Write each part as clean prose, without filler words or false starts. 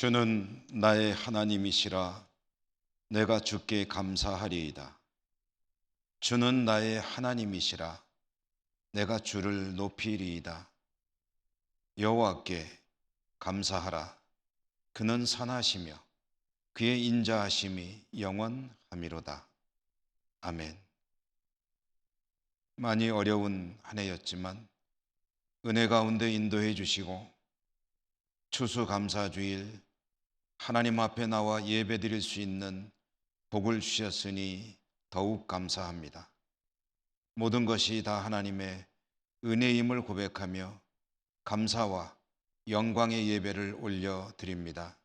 주는 나의 하나님이시라. 내가 주께 감사하리이다. 주는 나의 하나님이시라. 내가 주를 높이리이다. 여호와께 감사하라. 그는 선하시며 그의 인자하심이 영원하미로다. 아멘. 많이 어려운 한 해였지만 은혜 가운데 인도해 주시고 추수감사주일 하나님 앞에 나와 예배드릴 수 있는 복을 주셨으니 더욱 감사합니다. 모든 것이 다 하나님의 은혜임을 고백하며 감사와 영광의 예배를 올려드립니다.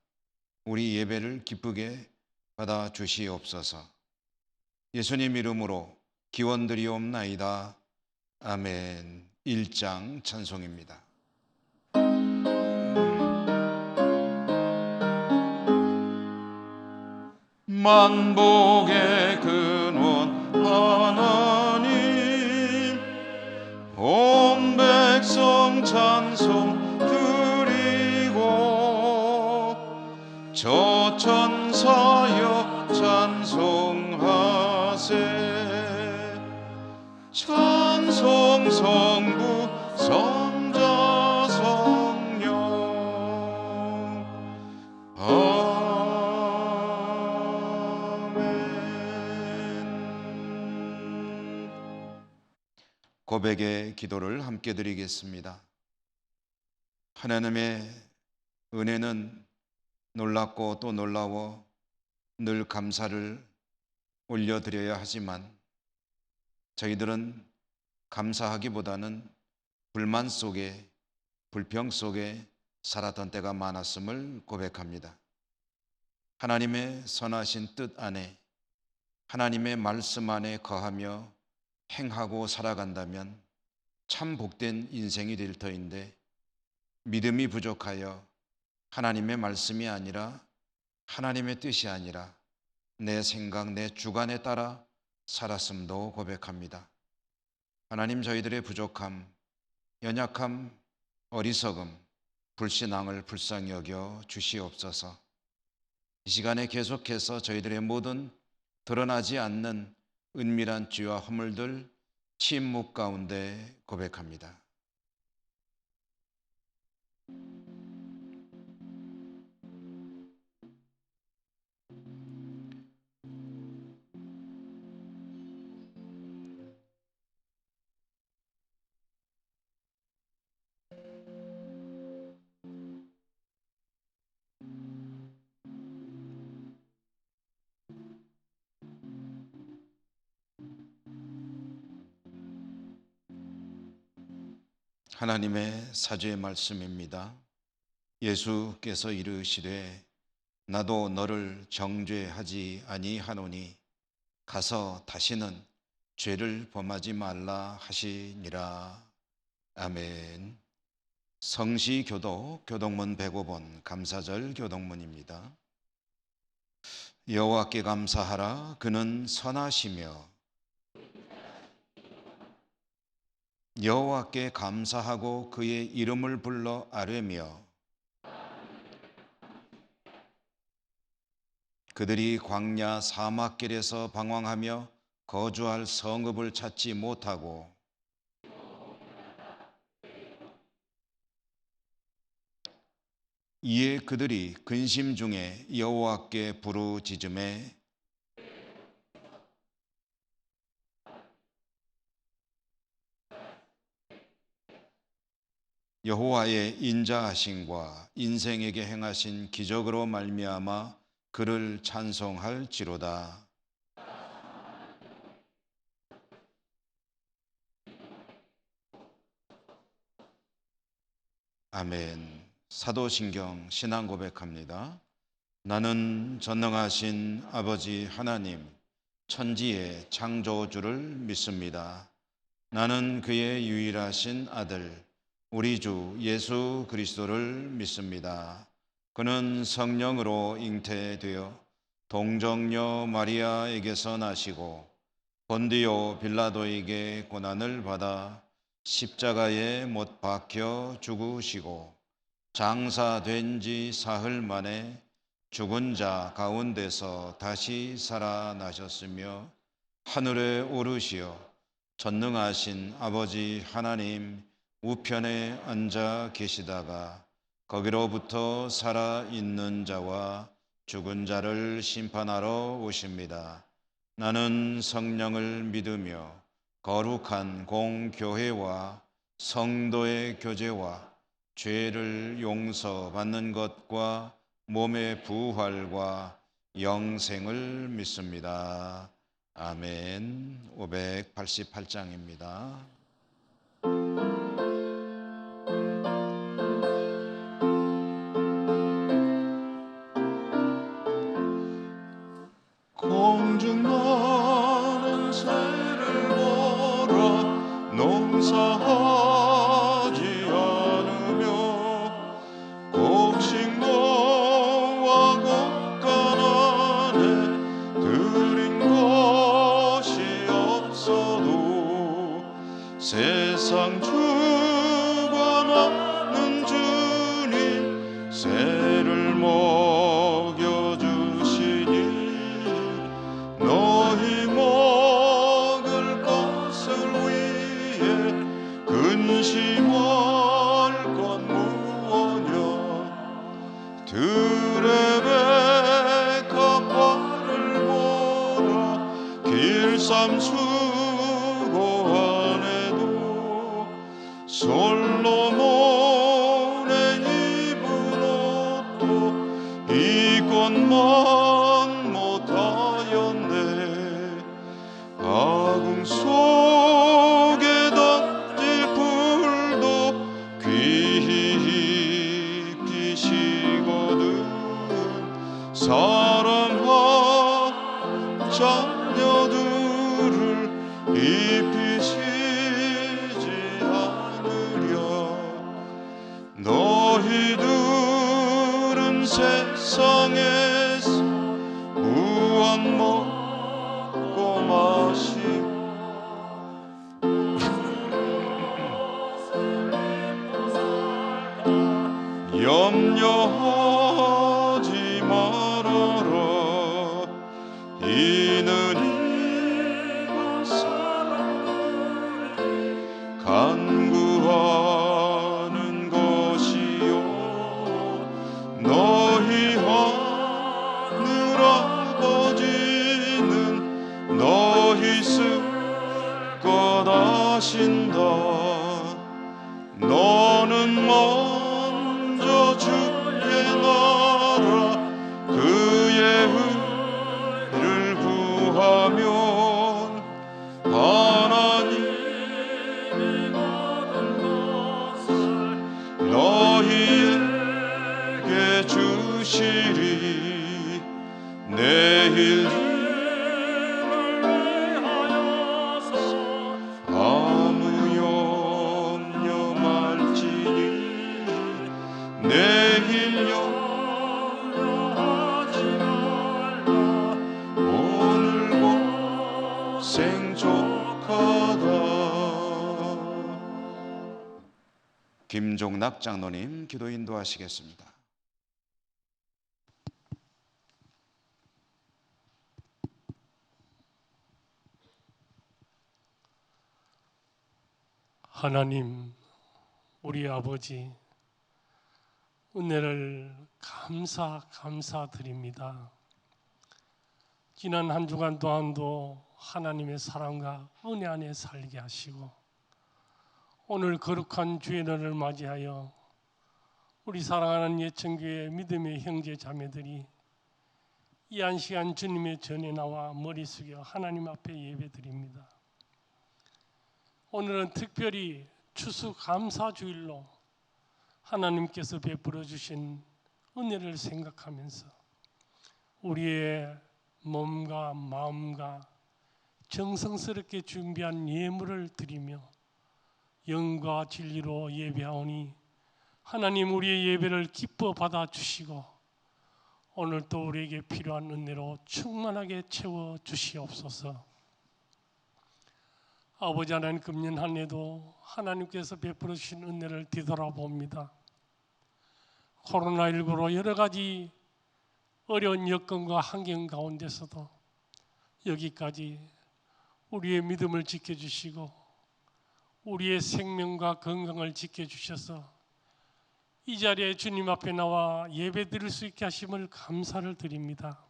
우리 예배를 기쁘게 받아 주시옵소서. 예수님 이름으로 기원드리옵나이다. 아멘. 1장 찬송입니다. 만복의 근원 하나님, 온 백성 찬송 드리고 저 천사여 찬송하세. 찬송 성부 성자 성령 고백의 기도를 함께 드리겠습니다. 하나님의 은혜는 놀랍고 또 놀라워 늘 감사를 올려드려야 하지만 저희들은 감사하기보다는 불만 속에, 불평 속에 살았던 때가 많았음을 고백합니다. 하나님의 선하신 뜻 안에, 하나님의 말씀 안에 거하며 행하고 살아간다면 참 복된 인생이 될 터인데 믿음이 부족하여 하나님의 말씀이 아니라 하나님의 뜻이 아니라 내 생각, 내 주관에 따라 살았음도 고백합니다. 하나님, 저희들의 부족함, 연약함, 어리석음, 불신앙을 불쌍히 여겨 주시옵소서. 이 시간에 계속해서 저희들의 모든 드러나지 않는 은밀한 죄와 허물들 침묵 가운데 고백합니다. 하나님의 사죄의 말씀입니다. 예수께서 이르시되 나도 너를 정죄하지 아니하노니 가서 다시는 죄를 범하지 말라 하시니라. 아멘. 성시교독 교독문 105번 감사절 교독문입니다. 여호와께 감사하라. 그는 선하시며 여호와께 감사하고 그의 이름을 불러 아뢰며 그들이 광야 사막길에서 방황하며 거주할 성읍을 찾지 못하고 이에 그들이 근심 중에 여호와께 부르짖음에 여호와의 인자하심과 인생에게 행하신 기적으로 말미암아 그를 찬송할지로다. 아멘. 사도신경 신앙 고백합니다. 나는 전능하신 아버지 하나님 천지의 창조주를 믿습니다. 나는 그의 유일하신 아들 우리 주 예수 그리스도를 믿습니다. 그는 성령으로 잉태되어 동정녀 마리아에게서 나시고 본디오 빌라도에게 고난을 받아 십자가에 못 박혀 죽으시고 장사된 지 사흘 만에 죽은 자 가운데서 다시 살아나셨으며 하늘에 오르시어 전능하신 아버지 하나님 우편에 앉아 계시다가 거기로부터 살아있는 자와 죽은 자를 심판하러 오십니다. 나는 성령을 믿으며 거룩한 공교회와 성도의 교제와 죄를 용서받는 것과 몸의 부활과 영생을 믿습니다. 아멘. 588장입니다. 공중 나는 새를 보라 농사하지 않으며 곡식노와 곡간 안에 들인 것이 없어도 세상 주관하는 주님 새를 먹여주시니 너희 먹을 것을 위해 근심할 것 무엇냐 들의 백합화를 보라 길쌈 수고하네도 솔로몬의 입은 옷도 이것만 못하였네 아궁 속에 던질 불도 귀히 입히시거든 사랑한 자녀들을 입히시지 않으랴 너희들은 세상에서 무엇 먹고 마시고 염려하지 말아라 이는 이곳 사람들이 간구하는 것이요 너희 하늘 아버지는 너희 쓸 것 아신다 너는 먼저 주의 나라 그의 의를 구하면 하나님이 모든 것을 너희에게 주시리 내일 님을 위하여서 아무 염려 말지니 내일 염려하지 말라 오늘 고생 족하다. 김종락 장로님 기도 인도하시겠습니다. 하나님, 우리 아버지, 은혜를 감사드립니다. 지난 한 주간 동안도 하나님의 사랑과 은혜 안에 살게 하시고 오늘 거룩한 주일을 맞이하여 우리 사랑하는 예천교회 믿음의 형제 자매들이 이 한 시간 주님의 전에 나와 머리 숙여 하나님 앞에 예배드립니다. 오늘은 특별히 추수감사주일로 하나님께서 베풀어 주신 은혜를 생각하면서 우리의 몸과 마음과 정성스럽게 준비한 예물을 드리며 영과 진리로 예배하오니 하나님 우리의 예배를 기뻐 받아주시고 오늘 또 우리에게 필요한 은혜로 충만하게 채워 주시옵소서. 아버지 하나님, 금년 한 해도 하나님께서 베풀어 주신 은혜를 뒤돌아봅니다. 코로나19로 여러 가지 어려운 여건과 환경 가운데서도 여기까지 우리의 믿음을 지켜주시고 우리의 생명과 건강을 지켜주셔서 이 자리에 주님 앞에 나와 예배 드릴 수 있게 하심을 감사를 드립니다.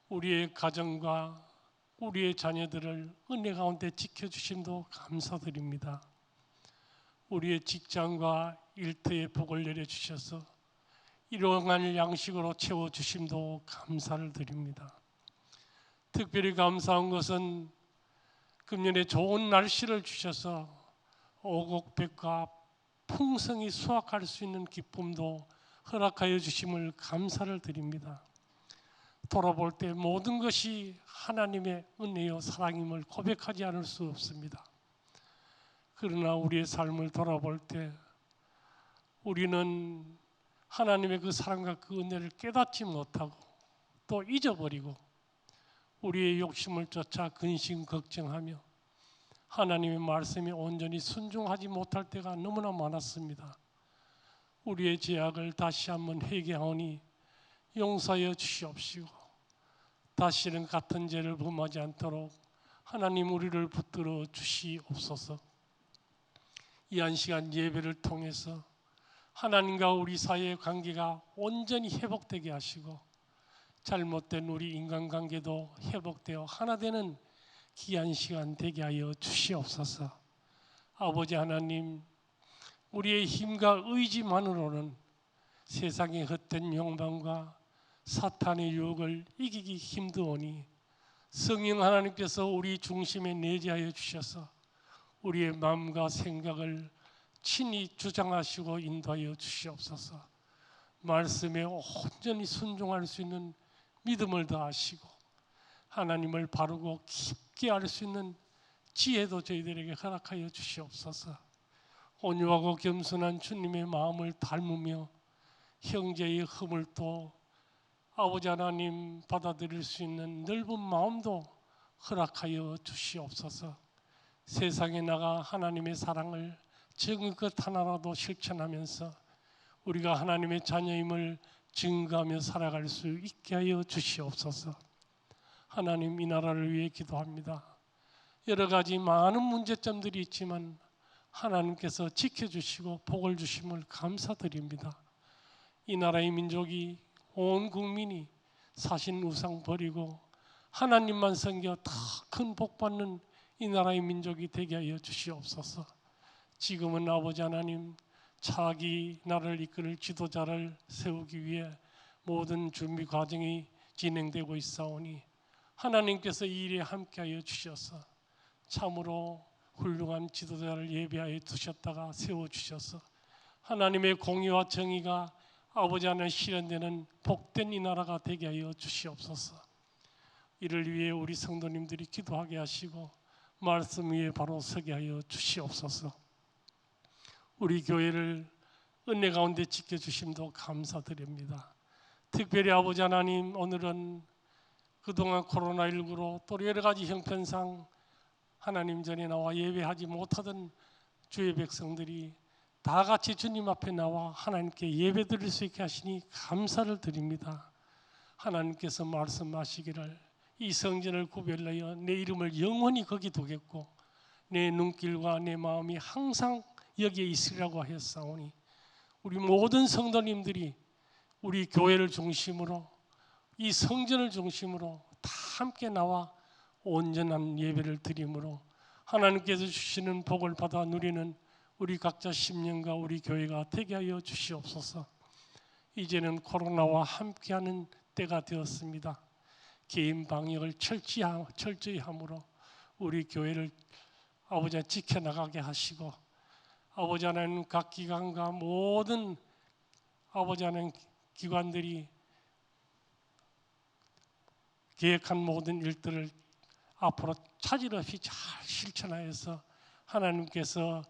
우리의 가정과 우리의 자녀들을 은혜 가운데 지켜주심도 감사드립니다. 우리의 직장과 일터에 복을 내려주셔서 일용할 양식으로 채워주심도 감사를 드립니다. 특별히 감사한 것은 금년에 좋은 날씨를 주셔서 오곡백과 풍성히 수확할 수 있는 기쁨도 허락하여 주심을 감사를 드립니다. 돌아볼 때 모든 것이 하나님의 은혜요 사랑임을 고백하지 않을 수 없습니다. 그러나 우리의 삶을 돌아볼 때 우리는 하나님의 그 사랑과 그 은혜를 깨닫지 못하고 또 잊어버리고 우리의 욕심을 쫓아 근심 걱정하며 하나님의 말씀에 온전히 순종하지 못할 때가 너무나 많았습니다. 우리의 죄악을 다시 한번 회개하오니 용서하여 주시옵시고 다시는 같은 죄를 범하지 않도록 하나님 우리를 붙들어 주시옵소서. 이 한 시간 예배를 통해서 하나님과 우리 사이의 관계가 온전히 회복되게 하시고 잘못된 우리 인간관계도 회복되어 하나 되는 귀한 시간 되게 하여 주시옵소서. 아버지 하나님, 우리의 힘과 의지만으로는 세상의 헛된 욕망과 사탄의 유혹을 이기기 힘드오니 성령 하나님께서 우리 중심에 내재하여 주셔서 우리의 마음과 생각을 친히 주장하시고 인도하여 주시옵소서. 말씀에 온전히 순종할 수 있는 믿음을 더하시고 하나님을 바르고 깊게 알 수 있는 지혜도 저희들에게 허락하여 주시옵소서. 온유하고 겸손한 주님의 마음을 닮으며 형제의 허물도 아버지 하나님 받아들일 수 있는 넓은 마음도 허락하여 주시옵소서. 세상에 나가 하나님의 사랑을 적은 것 하나라도 실천하면서 우리가 하나님의 자녀임을 증거하며 살아갈 수 있게 하여 주시옵소서. 하나님, 이 나라를 위해 기도합니다. 여러 가지 많은 문제점들이 있지만 하나님께서 지켜주시고 복을 주심을 감사드립니다. 이 나라의 민족이 온 국민이 사신 우상 버리고 하나님만 섬겨 더 큰 복 받는 이 나라의 민족이 되게 하여 주시옵소서. 지금은 아버지 하나님 차기 나라를 이끌 지도자를 세우기 위해 모든 준비 과정이 진행되고 있사오니 하나님께서 이 일에 함께하여 주셔서 참으로 훌륭한 지도자를 예비하여 두셨다가 세워주셔서 하나님의 공의와 정의가 아버지 하나님 실현되는 복된 이 나라가 되게 하여 주시옵소서. 이를 위해 우리 성도님들이 기도하게 하시고 말씀 위에 바로 서게 하여 주시옵소서. 우리 교회를 은혜 가운데 지켜주심도 감사드립니다. 특별히 아버지 하나님, 오늘은 그동안 코로나19로 또 여러 가지 형편상 하나님 전에 나와 예배하지 못하던 주의 백성들이 다 같이 주님 앞에 나와 하나님께 예배 드릴 수 있게 하시니 감사를 드립니다. 하나님께서 말씀하시기를 이 성전을 구별하여 내 이름을 영원히 거기 두겠고 내 눈길과 내 마음이 항상 여기에 있으리라고 하였사오니 우리 모든 성도님들이 우리 교회를 중심으로 이 성전을 중심으로 다 함께 나와 온전한 예배를 드림으로 하나님께서 주시는 복을 받아 누리는 우리 각자 심령과 우리 교회가 되게 하여 주시옵소서. 이제는 코로나와 함께하는 때가 되었습니다. 개인 방역을 철저히 함으로 우리 교회를 아버지 지켜나가게 하시고 아버지 하나님 각 기관과 모든 아버지 하나님 기관들이 계획한 모든 일들을 앞으로 차질 없이 잘 실천하여서 하나님께서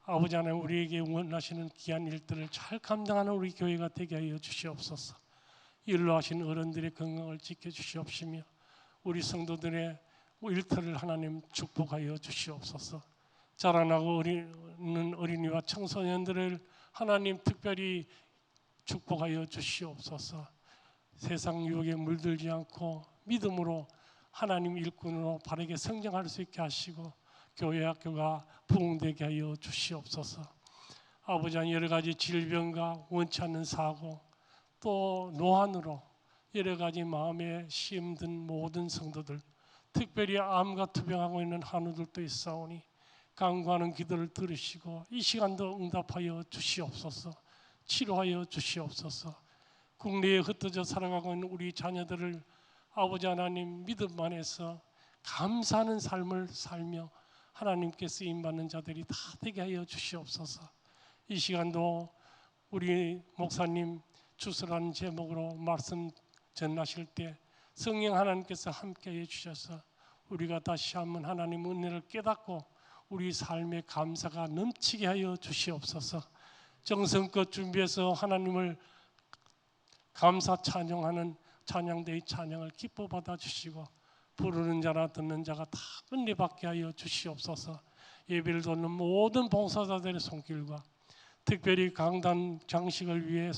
아버지 하나님 우리에게 원하시는 귀한 일들을 잘 감당하는 우리 교회가 되게 하여 주시옵소서. 일로 하신 어른들의 건강을 지켜주시옵시며 우리 성도들의 일터를 하나님 축복하여 주시옵소서. 자라나고 있는 어린이와 청소년들을 하나님 특별히 축복하여 주시옵소서. 세상 유혹에 물들지 않고 믿음으로 하나님 일꾼으로 바르게 성장할 수 있게 하시고 교회 학교가 부흥되게 하여 주시옵소서. 아버지, 여러 가지 질병과 원치 않는 사고 또 노안으로 여러 가지 마음에 힘든 모든 성도들, 특별히 암과 투병하고 있는 한우들도 있사오니 간구하는 기도를 들으시고 이 시간도 응답하여 주시옵소서. 치료하여 주시옵소서. 국내에 흩어져 살아가고 있는 우리 자녀들을 아버지 하나님 믿음 안에서 감사하는 삶을 살며 하나님께 쓰임받는 자들이 다 되게 하여 주시옵소서. 이 시간도 우리 목사님 주스라는 제목으로 말씀 전하실 때 성령 하나님께서 함께해 주셔서 우리가 다시 한번 하나님 은혜를 깨닫고 우리 삶의 감사가 넘치게 하여 주시옵소서. 정성껏 준비해서 하나님을 감사 찬양하는 찬양대의 찬양을 기뻐 받아 주시고 부르는 자나 듣는 자가 다 은혜 받게 하여 주시옵소서. 예배를 돕는 모든 봉사자들의 손길과 특별히 강단 장식을 위해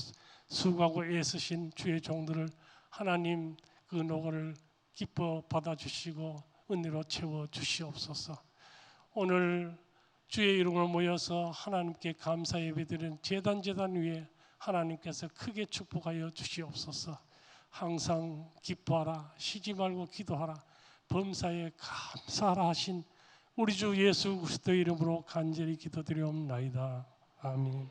수고하고 애쓰신 주의 종들을 하나님 그 노고를 기뻐 받아 주시고 은혜로 채워 주시옵소서. 오늘 주의 이름으로 모여서 하나님께 감사 예배드리는 제단 위에 하나님께서 크게 축복하여 주시옵소서. 항상 기뻐하라, 쉬지 말고 기도하라, 범사에 감사하라 하신 우리 주 예수 그리스도의 이름으로 간절히 기도드리옵나이다. 아멘.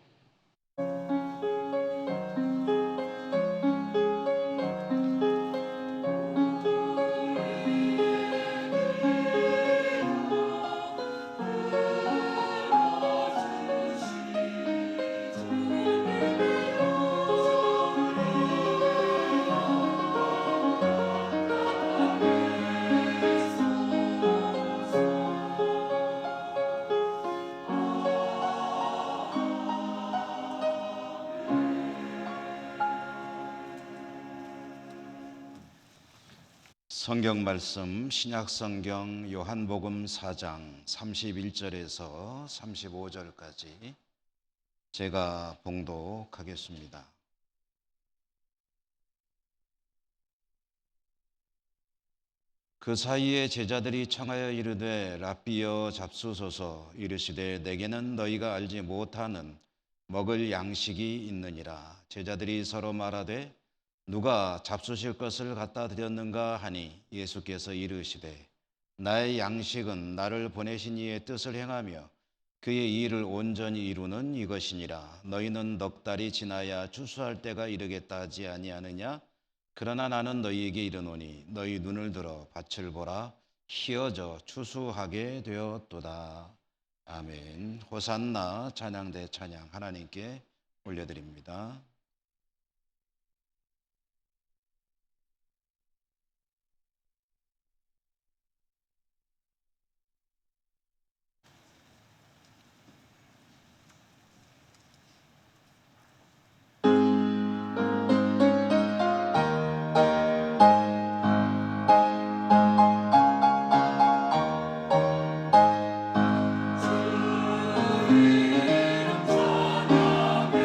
성경 말씀 신약 성경 요한복음 4장 31절에서 35절까지 제가 봉독하겠습니다. 그 사이에 제자들이 청하여 이르되 랍비여 잡수소서. 이르시되 내게는 너희가 알지 못하는 먹을 양식이 있느니라. 제자들이 서로 말하되 누가 잡수실 것을 갖다 드렸는가 하니 예수께서 이르시되 나의 양식은 나를 보내신 이의 뜻을 행하며 그의 일을 온전히 이루는 이것이니라. 너희는 넉 달이 지나야 추수할 때가 이르겠다 하지 아니하느냐? 그러나 나는 너희에게 이르노니 너희 눈을 들어 밭을 보라. 희어져 추수하게 되었도다. 아멘. 호산나 찬양대 찬양 하나님께 올려드립니다. 주의 이름 찬양해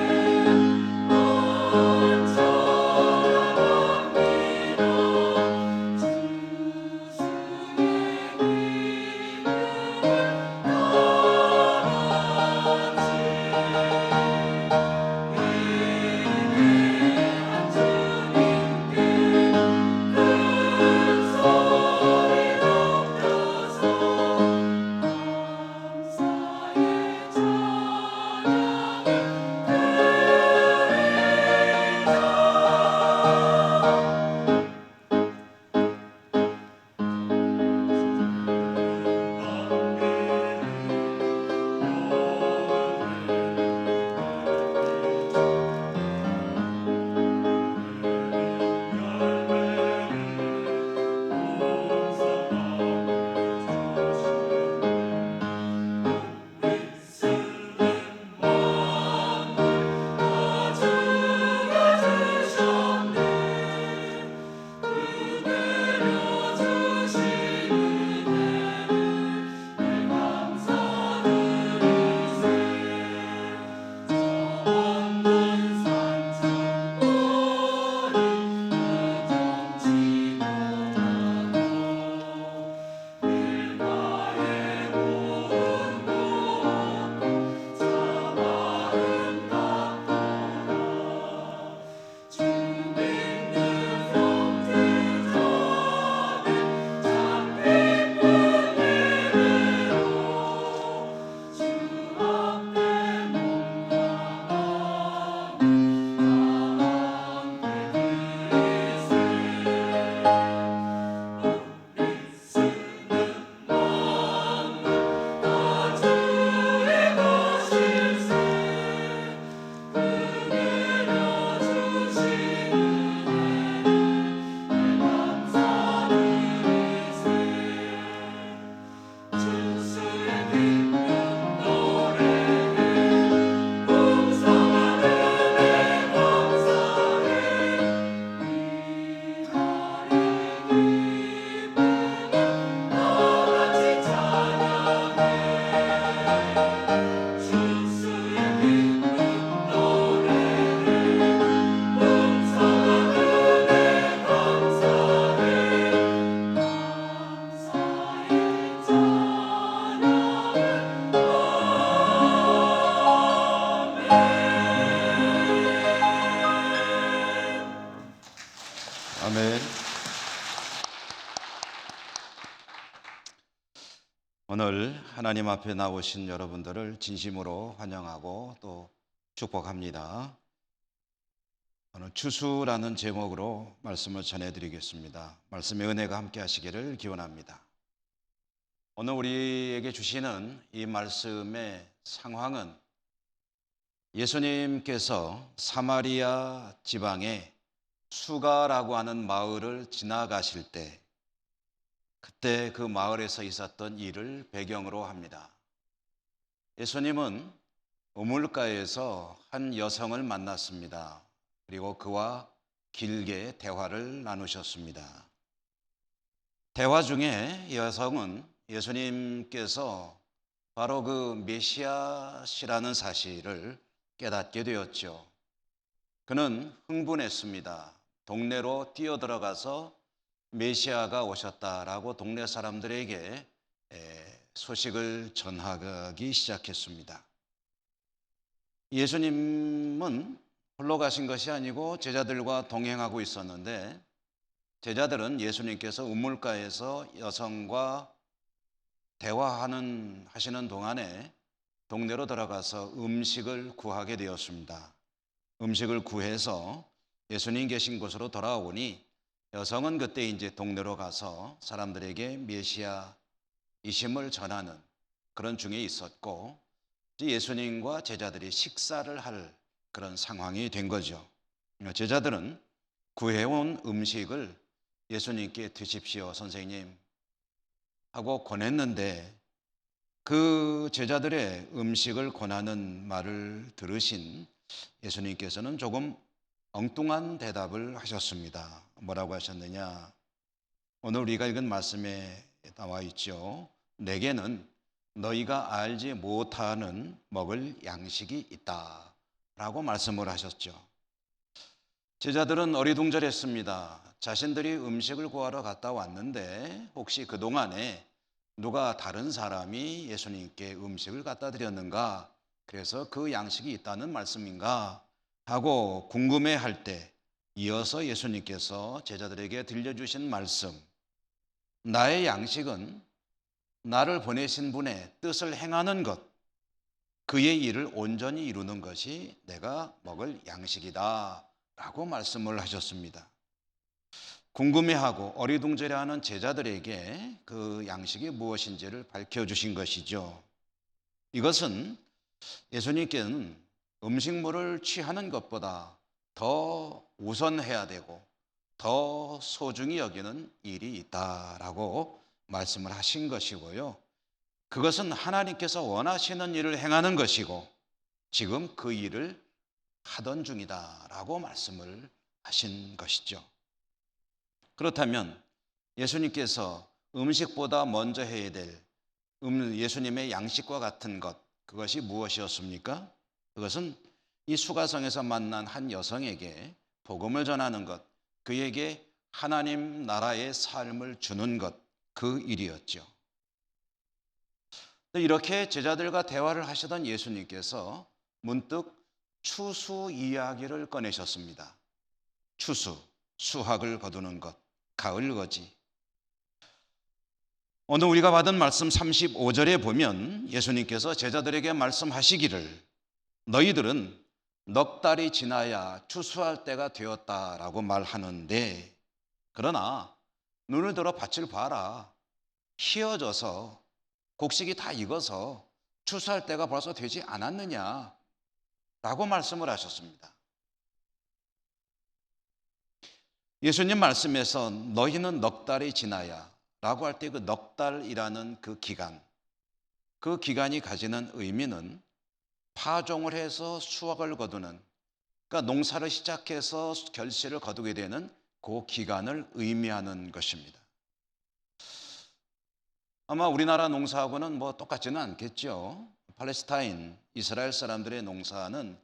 오늘 하나님 앞에 나오신 여러분들을 진심으로 환영하고 또 축복합니다. 오늘 추수라는 제목으로 말씀을 전해드리겠습니다. 말씀의 은혜가 함께 하시기를 기원합니다. 오늘 우리에게 주시는 이 말씀의 상황은 예수님께서 사마리아 지방의 수가라고 하는 마을을 지나가실 때 그때 그 마을에서 있었던 일을 배경으로 합니다. 예수님은 우물가에서 한 여성을 만났습니다. 그리고 그와 길게 대화를 나누셨습니다. 대화 중에 여성은 예수님께서 바로 그 메시아시라는 사실을 깨닫게 되었죠. 그는 흥분했습니다. 동네로 뛰어들어가서 메시아가 오셨다라고 동네 사람들에게 소식을 전하기 시작했습니다. 예수님은 홀로 가신 것이 아니고 제자들과 동행하고 있었는데 제자들은 예수님께서 우물가에서 여성과 하시는 동안에 동네로 들어가서 음식을 구하게 되었습니다. 음식을 구해서 예수님 계신 곳으로 돌아오니 여성은 그때 이제 동네로 가서 사람들에게 메시아이심을 전하는 그런 중에 있었고 예수님과 제자들이 식사를 할 그런 상황이 된 거죠. 제자들은 구해온 음식을 예수님께 드십시오, 선생님 하고 권했는데 그 제자들의 음식을 권하는 말을 들으신 예수님께서는 조금 엉뚱한 대답을 하셨습니다. 뭐라고 하셨느냐? 오늘 우리가 읽은 말씀에 나와 있죠. 내게는 너희가 알지 못하는 먹을 양식이 있다 라고 말씀을 하셨죠. 제자들은 어리둥절했습니다. 자신들이 음식을 구하러 갔다 왔는데 혹시 그동안에 누가 다른 사람이 예수님께 음식을 갖다 드렸는가? 그래서 그 양식이 있다는 말씀인가? 하고 궁금해할 때 이어서 예수님께서 제자들에게 들려주신 말씀, 나의 양식은 나를 보내신 분의 뜻을 행하는 것, 그의 일을 온전히 이루는 것이 내가 먹을 양식이다 라고 말씀을 하셨습니다. 궁금해하고 어리둥절해하는 제자들에게 그 양식이 무엇인지를 밝혀주신 것이죠. 이것은 예수님께는 음식물을 취하는 것보다 더 우선해야 되고 더 소중히 여기는 일이 있다라고 말씀을 하신 것이고요. 그것은 하나님께서 원하시는 일을 행하는 것이고 지금 그 일을 하던 중이다라고 말씀을 하신 것이죠. 그렇다면 예수님께서 음식보다 먼저 해야 될 예수님의 양식과 같은 것, 그것이 무엇이었습니까? 그것은 이 수가성에서 만난 한 여성에게 복음을 전하는 것, 그에게 하나님 나라의 삶을 주는 것, 그 일이었죠. 이렇게 제자들과 대화를 하시던 예수님께서 문득 추수 이야기를 꺼내셨습니다. 추수, 수확을 거두는 것, 가을거지. 오늘 우리가 받은 말씀 35절에 보면 예수님께서 제자들에게 말씀하시기를 너희들은 넉 달이 지나야 추수할 때가 되었다라고 말하는데 그러나 눈을 들어 밭을 봐라. 희어져서 곡식이 다 익어서 추수할 때가 벌써 되지 않았느냐 라고 말씀을 하셨습니다. 예수님 말씀에서 너희는 넉 달이 지나야 라고 할 때 그 넉 달이라는 그 기간이 가지는 의미는 파종을 해서 수확을 거두는, 그러니까 농사를 시작해서 결실을 거두게 되는 그 기간을 의미하는 것입니다. 아마 우리나라 농사하고는 뭐 똑같지는 않겠죠. 팔레스타인, 이스라엘 사람들의 농사는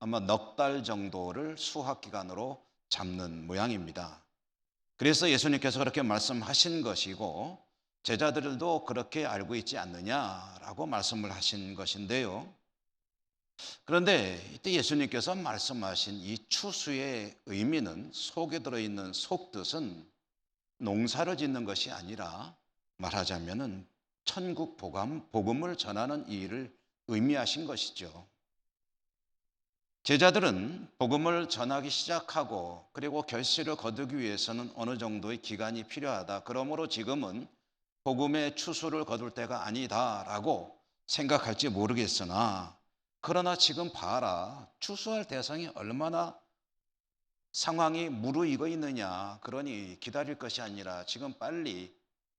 아마 넉 달 정도를 수확 기간으로 잡는 모양입니다. 그래서 예수님께서 그렇게 말씀하신 것이고 제자들도 그렇게 알고 있지 않느냐라고 말씀을 하신 것인데요. 그런데 이때 예수님께서 말씀하신 이 추수의 의미는, 속에 들어있는 속뜻은 농사를 짓는 것이 아니라 말하자면은 천국 복음을 전하는 일을 의미하신 것이죠. 제자들은 복음을 전하기 시작하고 그리고 결실을 거두기 위해서는 어느 정도의 기간이 필요하다. 그러므로 지금은 복음의 추수를 거둘 때가 아니다라고 생각할지 모르겠으나, 그러나 지금 봐라, 추수할 대상이 얼마나 상황이 무르익어 있느냐. 그러니 기다릴 것이 아니라 지금 빨리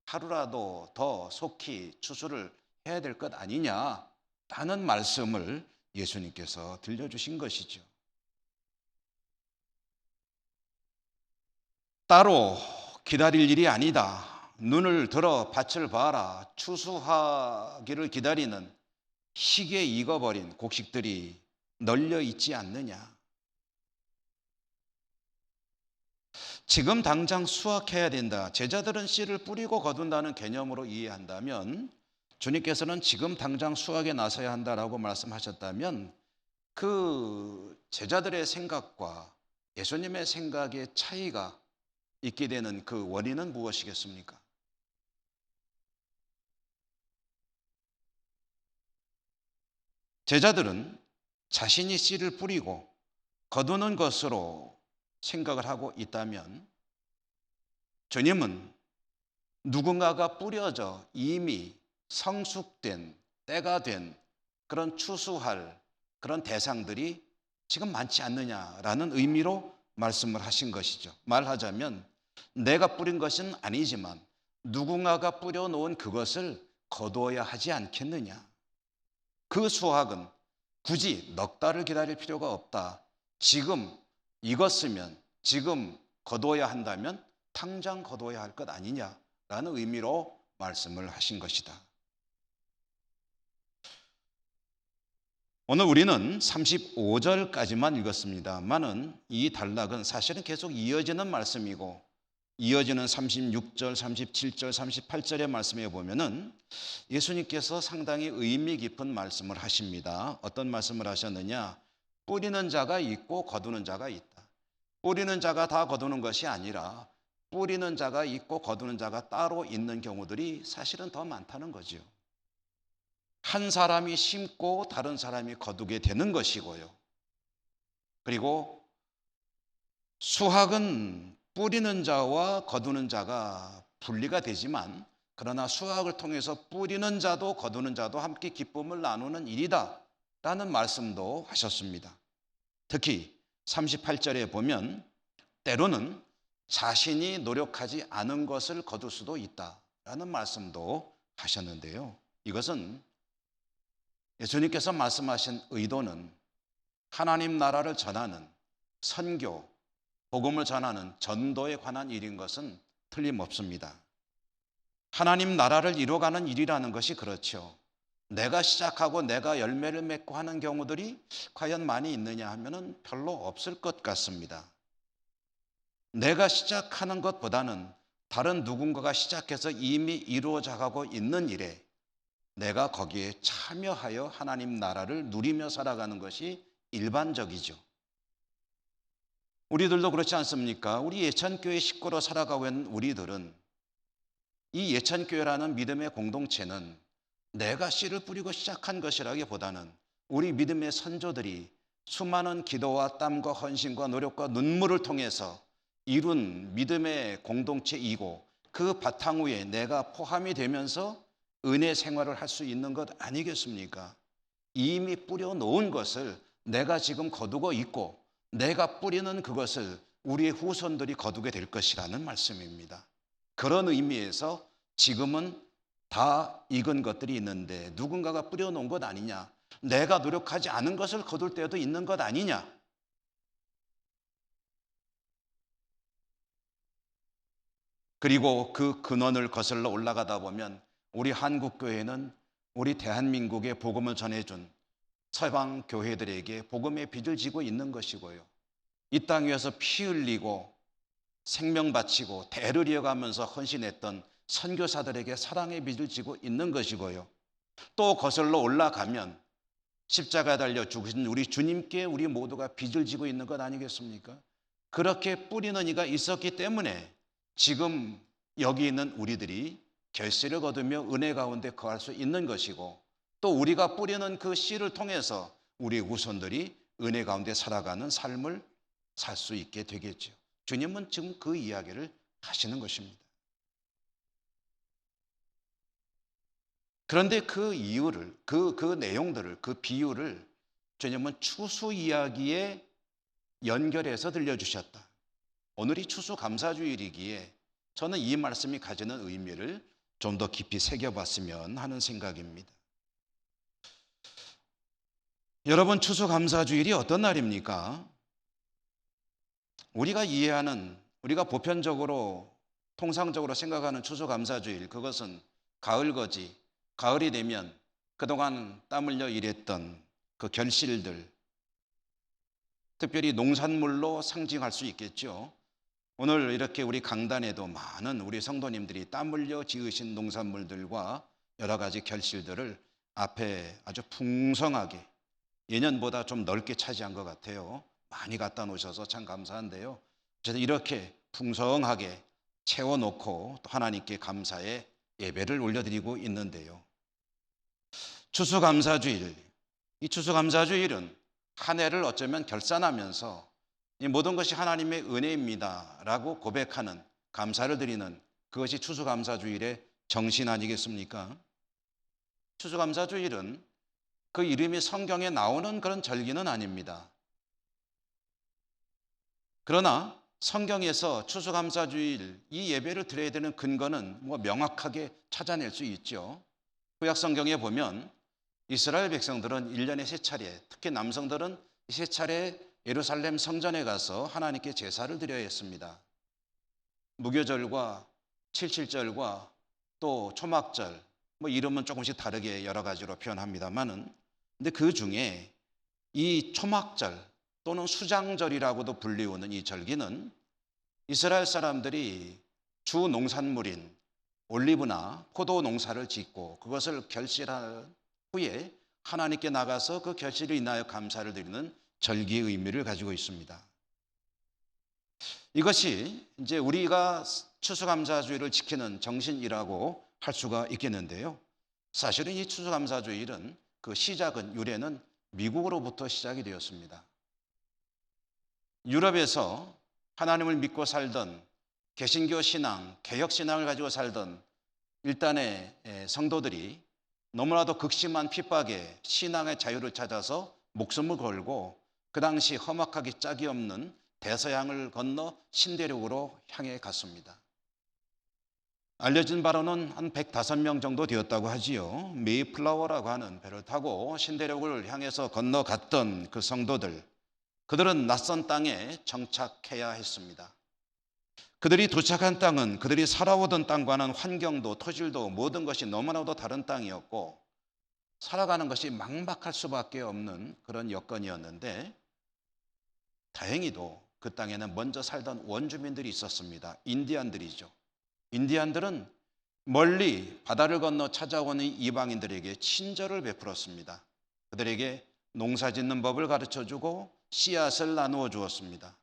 하루라도 더 속히 추수를 해야 될 것 아니냐라는 말씀을 예수님께서 들려주신 것이죠. 따로 기다릴 일이 아니다. 눈을 들어 밭을 봐라. 추수하기를 기다리는 희게 익어버린 곡식들이 널려 있지 않느냐. 지금 당장 수확해야 된다. 제자들은 씨를 뿌리고 거둔다는 개념으로 이해한다면, 주님께서는 지금 당장 수확에 나서야 한다라고 말씀하셨다면, 그 제자들의 생각과 예수님의 생각의 차이가 있게 되는 그 원인은 무엇이겠습니까? 제자들은 자신이 씨를 뿌리고 거두는 것으로 생각을 하고 있다면, 주님은 누군가가 뿌려져 이미 성숙된 때가 된 그런 추수할 그런 대상들이 지금 많지 않느냐라는 의미로 말씀을 하신 것이죠. 말하자면 내가 뿌린 것은 아니지만 누군가가 뿌려놓은 그것을 거두어야 하지 않겠느냐. 그 수확은 굳이 넉 달을 기다릴 필요가 없다. 지금 익었으면, 지금 거두어야 한다면 당장 거두어야 할 것 아니냐라는 의미로 말씀을 하신 것이다. 오늘 우리는 35절까지만 읽었습니다만은 이 단락은 사실은 계속 이어지는 말씀이고, 이어지는 36절, 37절, 38절의 말씀에 보면은 예수님께서 상당히 의미 깊은 말씀을 하십니다. 어떤 말씀을 하셨느냐? 뿌리는 자가 있고 거두는 자가 있다. 뿌리는 자가 다 거두는 것이 아니라 뿌리는 자가 있고 거두는 자가 따로 있는 경우들이 사실은 더 많다는 거죠. 한 사람이 심고 다른 사람이 거두게 되는 것이고요. 그리고 수확은 뿌리는 자와 거두는 자가 분리가 되지만, 그러나 수확을 통해서 뿌리는 자도 거두는 자도 함께 기쁨을 나누는 일이다 라는 말씀도 하셨습니다. 특히 38절에 보면 때로는 자신이 노력하지 않은 것을 거둘 수도 있다라는 말씀도 하셨는데요. 이것은 예수님께서 말씀하신 의도는 하나님 나라를 전하는 선교, 복음을 전하는 전도에 관한 일인 것은 틀림없습니다. 하나님 나라를 이루어가는 일이라는 것이 그렇죠. 내가 시작하고 내가 열매를 맺고 하는 경우들이 과연 많이 있느냐 하면은 별로 없을 것 같습니다. 내가 시작하는 것보다는 다른 누군가가 시작해서 이미 이루어져 가고 있는 일에 내가 거기에 참여하여 하나님 나라를 누리며 살아가는 것이 일반적이죠. 우리들도 그렇지 않습니까? 우리 예천교회 식구로 살아가고 있는 우리들은 이 예천교회라는 믿음의 공동체는 내가 씨를 뿌리고 시작한 것이라기보다는 우리 믿음의 선조들이 수많은 기도와 땀과 헌신과 노력과 눈물을 통해서 이룬 믿음의 공동체이고, 그 바탕 위에 내가 포함이 되면서 은혜 생활을 할 수 있는 것 아니겠습니까? 이미 뿌려놓은 것을 내가 지금 거두고 있고, 내가 뿌리는 그것을 우리의 후손들이 거두게 될 것이라는 말씀입니다. 그런 의미에서 지금은 다 익은 것들이 있는데 누군가가 뿌려놓은 것 아니냐, 내가 노력하지 않은 것을 거둘 때도 있는 것 아니냐. 그리고 그 근원을 거슬러 올라가다 보면 우리 한국교회는 우리 대한민국에 복음을 전해준 서방 교회들에게 복음의 빚을 지고 있는 것이고요. 이 땅 위에서 피 흘리고 생명 바치고 대를 이어가면서 헌신했던 선교사들에게 사랑의 빚을 지고 있는 것이고요. 또 거슬러 올라가면 십자가에 달려 죽으신 우리 주님께 우리 모두가 빚을 지고 있는 것 아니겠습니까? 그렇게 뿌리는 이가 있었기 때문에 지금 여기 있는 우리들이 결실을 거두며 은혜 가운데 거할 수 있는 것이고, 또 우리가 뿌리는 그 씨를 통해서 우리 후손들이 은혜 가운데 살아가는 삶을 살 수 있게 되겠죠. 주님은 지금 그 이야기를 하시는 것입니다. 그런데 그 이유를, 그 내용들을, 그 비유를 주님은 추수 이야기에 연결해서 들려주셨다. 오늘이 추수감사주일이기에 저는 이 말씀이 가지는 의미를 좀 더 깊이 새겨봤으면 하는 생각입니다. 여러분, 추수감사주일이 어떤 날입니까? 우리가 이해하는, 우리가 보편적으로 통상적으로 생각하는 추수감사주일, 그것은 가을거지, 가을이 되면 그동안 땀 흘려 일했던 그 결실들, 특별히 농산물로 상징할 수 있겠죠. 오늘 이렇게 우리 강단에도 많은 우리 성도님들이 땀 흘려 지으신 농산물들과 여러 가지 결실들을 앞에 아주 풍성하게, 예년보다 좀 넓게 차지한 것 같아요. 많이 갖다 놓으셔서 참 감사한데요. 어쨌든 이렇게 풍성하게 채워놓고 또 하나님께 감사의 예배를 올려드리고 있는데요. 추수감사주일, 이 추수감사주일은 한 해를 어쩌면 결산하면서 이 모든 것이 하나님의 은혜입니다 라고 고백하는, 감사를 드리는, 그것이 추수감사주일의 정신 아니겠습니까? 추수감사주일은 그 이름이 성경에 나오는 그런 절기는 아닙니다. 그러나 성경에서 추수감사주일 이 예배를 드려야 되는 근거는 명확하게 찾아낼 수 있죠. 구약성경에 보면 이스라엘 백성들은 1년에 3차례, 특히 남성들은 3차례 예루살렘 성전에 가서 하나님께 제사를 드려야 했습니다. 무교절과 칠칠절과 또 초막절, 이름은 조금씩 다르게 여러 가지로 표현합니다만은, 근데 그 중에 이 초막절 또는 수장절이라고도 불리우는 이 절기는 이스라엘 사람들이 주 농산물인 올리브나 포도 농사를 짓고 그것을 결실한 후에 하나님께 나가서 그 결실을 인하여 감사를 드리는 절기의 의미를 가지고 있습니다. 이것이 이제 우리가 추수감사주일을 지키는 정신이라고 할 수가 있겠는데요. 사실은 이 추수감사주일은 그 시작은, 유래는 미국으로부터 시작이 되었습니다. 유럽에서 하나님을 믿고 살던 개신교 신앙, 개혁 신앙을 가지고 살던 일단의 성도들이 너무나도 극심한 핍박에 신앙의 자유를 찾아서 목숨을 걸고 그 당시 험악하기 짝이 없는 대서양을 건너 신대륙으로 향해 갔습니다. 알려진 바로는 한 105명 정도 되었다고 하지요. 메이플라워라고 하는 배를 타고 신대륙을 향해서 건너갔던 그 성도들, 그들은 낯선 땅에 정착해야 했습니다. 그들이 도착한 땅은 그들이 살아오던 땅과는 환경도 토질도 모든 것이 너무나도 다른 땅이었고 살아가는 것이 막막할 수밖에 없는 그런 여건이었는데, 다행히도 그 땅에는 먼저 살던 원주민들이 있었습니다. 인디안들이죠. 인디안들은 멀리 바다를 건너 찾아오는 이방인들에게 친절을 베풀었습니다. 그들에게 농사짓는 법을 가르쳐주고 씨앗을 나누어 주었습니다.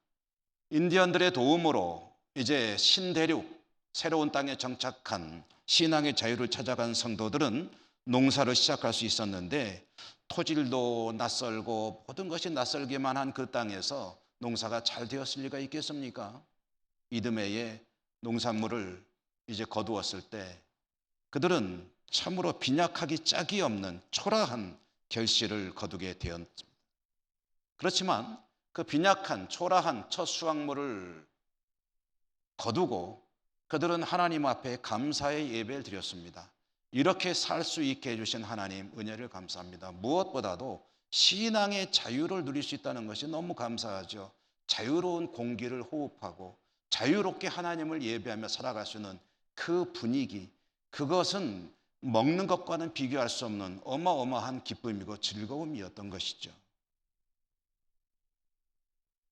인디언들의 도움으로 이제 신대륙, 새로운 땅에 정착한 신앙의 자유를 찾아간 성도들은 농사를 시작할 수 있었는데, 토질도 낯설고 모든 것이 낯설기만 한 그 땅에서 농사가 잘 되었을 리가 있겠습니까? 이듬해에 농산물을 이제 거두었을 때 그들은 참으로 빈약하기 짝이 없는 초라한 결실을 거두게 되었습니다. 그렇지만 그 빈약한 초라한 첫 수확물을 거두고 그들은 하나님 앞에 감사의 예배를 드렸습니다. 이렇게 살 수 있게 해주신 하나님 은혜를 감사합니다. 무엇보다도 신앙의 자유를 누릴 수 있다는 것이 너무 감사하죠. 자유로운 공기를 호흡하고 자유롭게 하나님을 예배하며 살아갈 수 있는 그 분위기, 그것은 먹는 것과는 비교할 수 없는 어마어마한 기쁨이고 즐거움이었던 것이죠.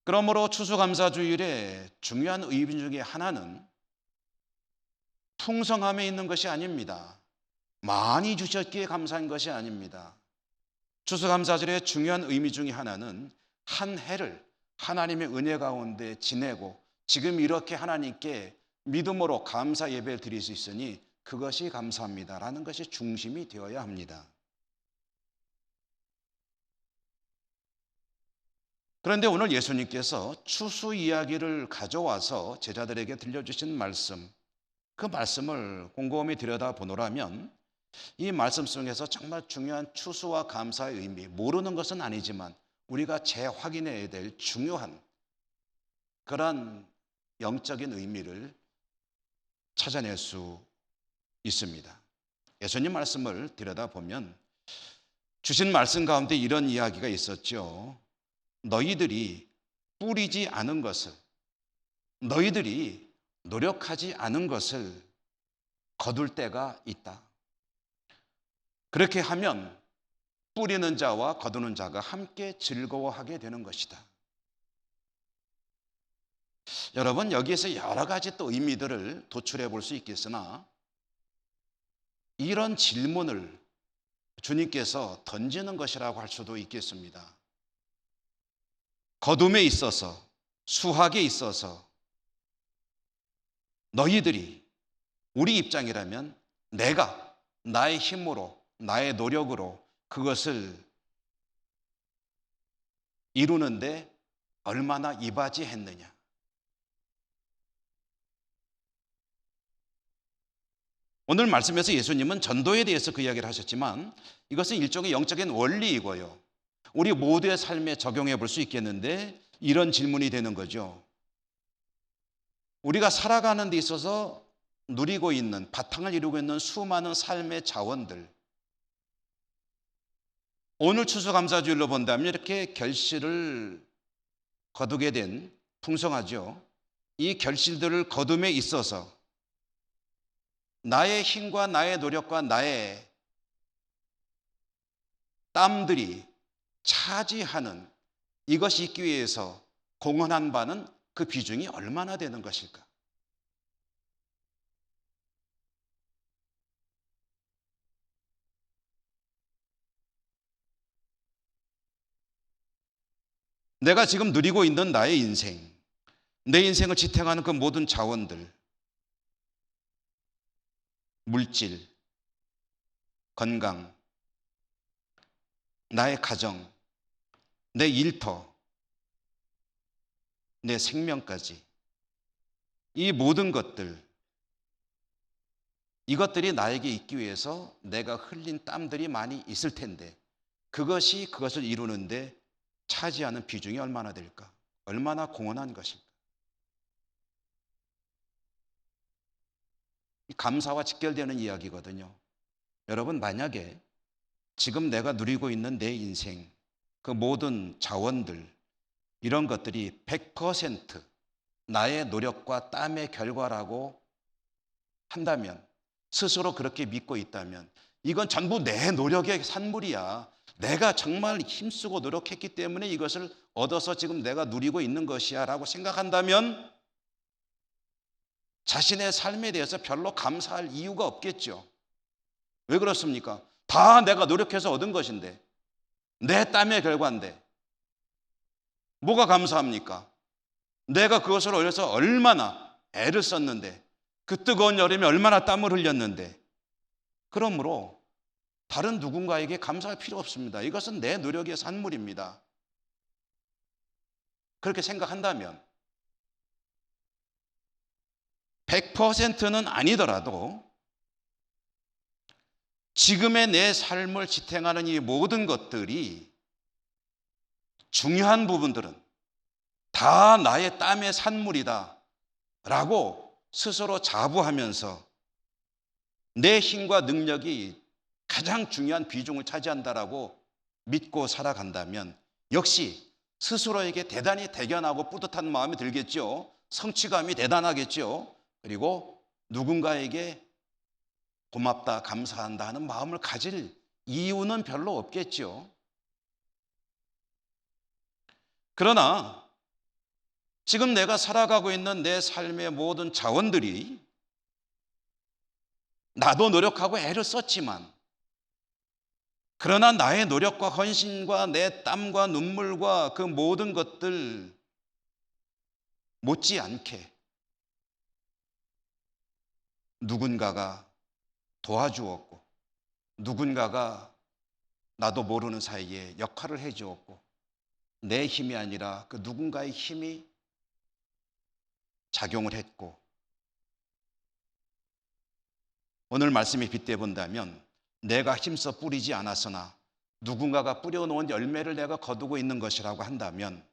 그러므로 추수감사주일의 중요한 의미 중에 하나는 풍성함에 있는 것이 아닙니다. 많이 주셨기에 감사한 것이 아닙니다. 추수감사절의 중요한 의미 중에 하나는 한 해를 하나님의 은혜 가운데 지내고 지금 이렇게 하나님께 믿음으로 감사 예배를 드릴 수 있으니 그것이 감사합니다라는 것이 중심이 되어야 합니다. 그런데 오늘 예수님께서 추수 이야기를 가져와서 제자들에게 들려주신 말씀, 그 말씀을 곰곰이 들여다보노라면 이 말씀 속에서 정말 중요한 추수와 감사의 의미, 모르는 것은 아니지만 우리가 재확인해야 될 중요한 그런 영적인 의미를 찾아낼 수 있습니다. 예수님 말씀을 들여다보면 주신 말씀 가운데 이런 이야기가 있었죠. 너희들이 뿌리지 않은 것을, 너희들이 노력하지 않은 것을 거둘 때가 있다. 그렇게 하면 뿌리는 자와 거두는 자가 함께 즐거워하게 되는 것이다. 여러분, 여기에서 여러 가지 또 의미들을 도출해 볼 수 있겠으나 이런 질문을 주님께서 던지는 것이라고 할 수도 있겠습니다. 거둠에 있어서, 수확에 있어서 너희들이, 우리 입장이라면 내가 나의 힘으로, 나의 노력으로 그것을 이루는데 얼마나 이바지했느냐. 오늘 말씀에서 예수님은 전도에 대해서 그 이야기를 하셨지만 이것은 일종의 영적인 원리이고요. 우리 모두의 삶에 적용해 볼 수 있겠는데 이런 질문이 되는 거죠. 우리가 살아가는 데 있어서 누리고 있는, 바탕을 이루고 있는 수많은 삶의 자원들, 오늘 추수감사주일로 본다면 이렇게 결실을 거두게 된, 풍성하죠. 이 결실들을 거둠에 있어서 나의 힘과 나의 노력과 나의 땀들이 차지하는, 이것이 있기 위해서 공헌한 바는 그 비중이 얼마나 되는 것일까? 내가 지금 누리고 있는 나의 인생, 내 인생을 지탱하는 그 모든 자원들, 물질, 건강, 나의 가정, 내 일터, 내 생명까지, 이 모든 것들, 이것들이 나에게 있기 위해서 내가 흘린 땀들이 많이 있을 텐데 그것이 그것을 이루는데 차지하는 비중이 얼마나 될까? 얼마나 공헌한 것일까? 감사와 직결되는 이야기거든요. 여러분, 만약에 지금 내가 누리고 있는 내 인생, 그 모든 자원들, 이런 것들이 100% 나의 노력과 땀의 결과라고 한다면, 스스로 그렇게 믿고 있다면 이건 전부 내 노력의 산물이야. 내가 정말 힘쓰고 노력했기 때문에 이것을 얻어서 지금 내가 누리고 있는 것이야 라고 생각한다면 자신의 삶에 대해서 별로 감사할 이유가 없겠죠. 왜 그렇습니까? 다 내가 노력해서 얻은 것인데, 내 땀의 결과인데 뭐가 감사합니까? 내가 그것을 위해서 얼마나 애를 썼는데, 그 뜨거운 여름에 얼마나 땀을 흘렸는데, 그러므로 다른 누군가에게 감사할 필요 없습니다. 이것은 내 노력의 산물입니다. 그렇게 생각한다면 100%는 아니더라도 지금의 내 삶을 지탱하는 이 모든 것들이, 중요한 부분들은 다 나의 땀의 산물이다 라고 스스로 자부하면서 내 힘과 능력이 가장 중요한 비중을 차지한다라고 믿고 살아간다면 역시 스스로에게 대단히 대견하고 뿌듯한 마음이 들겠죠. 성취감이 대단하겠죠. 그리고 누군가에게 고맙다, 감사한다 하는 마음을 가질 이유는 별로 없겠죠. 그러나 지금 내가 살아가고 있는 내 삶의 모든 자원들이, 나도 노력하고 애를 썼지만, 그러나 나의 노력과 헌신과 내 땀과 눈물과 그 모든 것들 못지않게 누군가가 도와주었고, 누군가가 나도 모르는 사이에 역할을 해주었고, 내 힘이 아니라 그 누군가의 힘이 작용을 했고, 오늘 말씀에 빗대 본다면 내가 힘써 뿌리지 않았으나 누군가가 뿌려놓은 열매를 내가 거두고 있는 것이라고 한다면,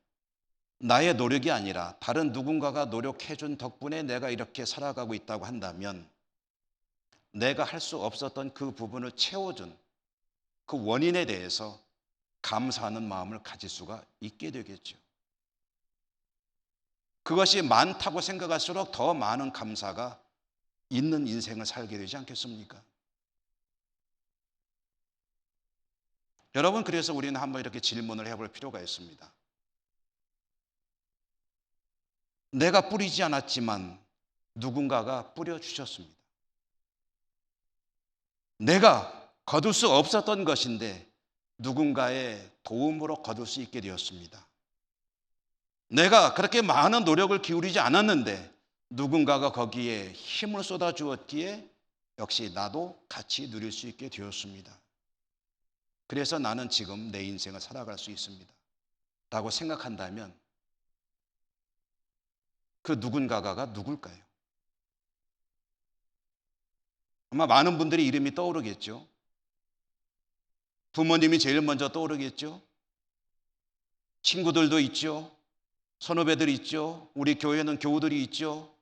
나의 노력이 아니라 다른 누군가가 노력해준 덕분에 내가 이렇게 살아가고 있다고 한다면, 내가 할 수 없었던 그 부분을 채워준 그 원인에 대해서 감사하는 마음을 가질 수가 있게 되겠죠. 그것이 많다고 생각할수록 더 많은 감사가 있는 인생을 살게 되지 않겠습니까? 여러분, 그래서 우리는 한번 이렇게 질문을 해볼 필요가 있습니다. 내가 뿌리지 않았지만 누군가가 뿌려주셨습니다. 내가 거둘 수 없었던 것인데 누군가의 도움으로 거둘 수 있게 되었습니다. 내가 그렇게 많은 노력을 기울이지 않았는데 누군가가 거기에 힘을 쏟아주었기에 역시 나도 같이 누릴 수 있게 되었습니다. 그래서 나는 지금 내 인생을 살아갈 수 있습니다 라고 생각한다면, 그 누군가가 누굴까요? 아마 많은 분들이 이름이 떠오르겠죠. 부모님이 제일 먼저 떠오르겠죠. 친구들도 있죠. 선후배들 있죠. 우리 교회는 교우들이 있죠.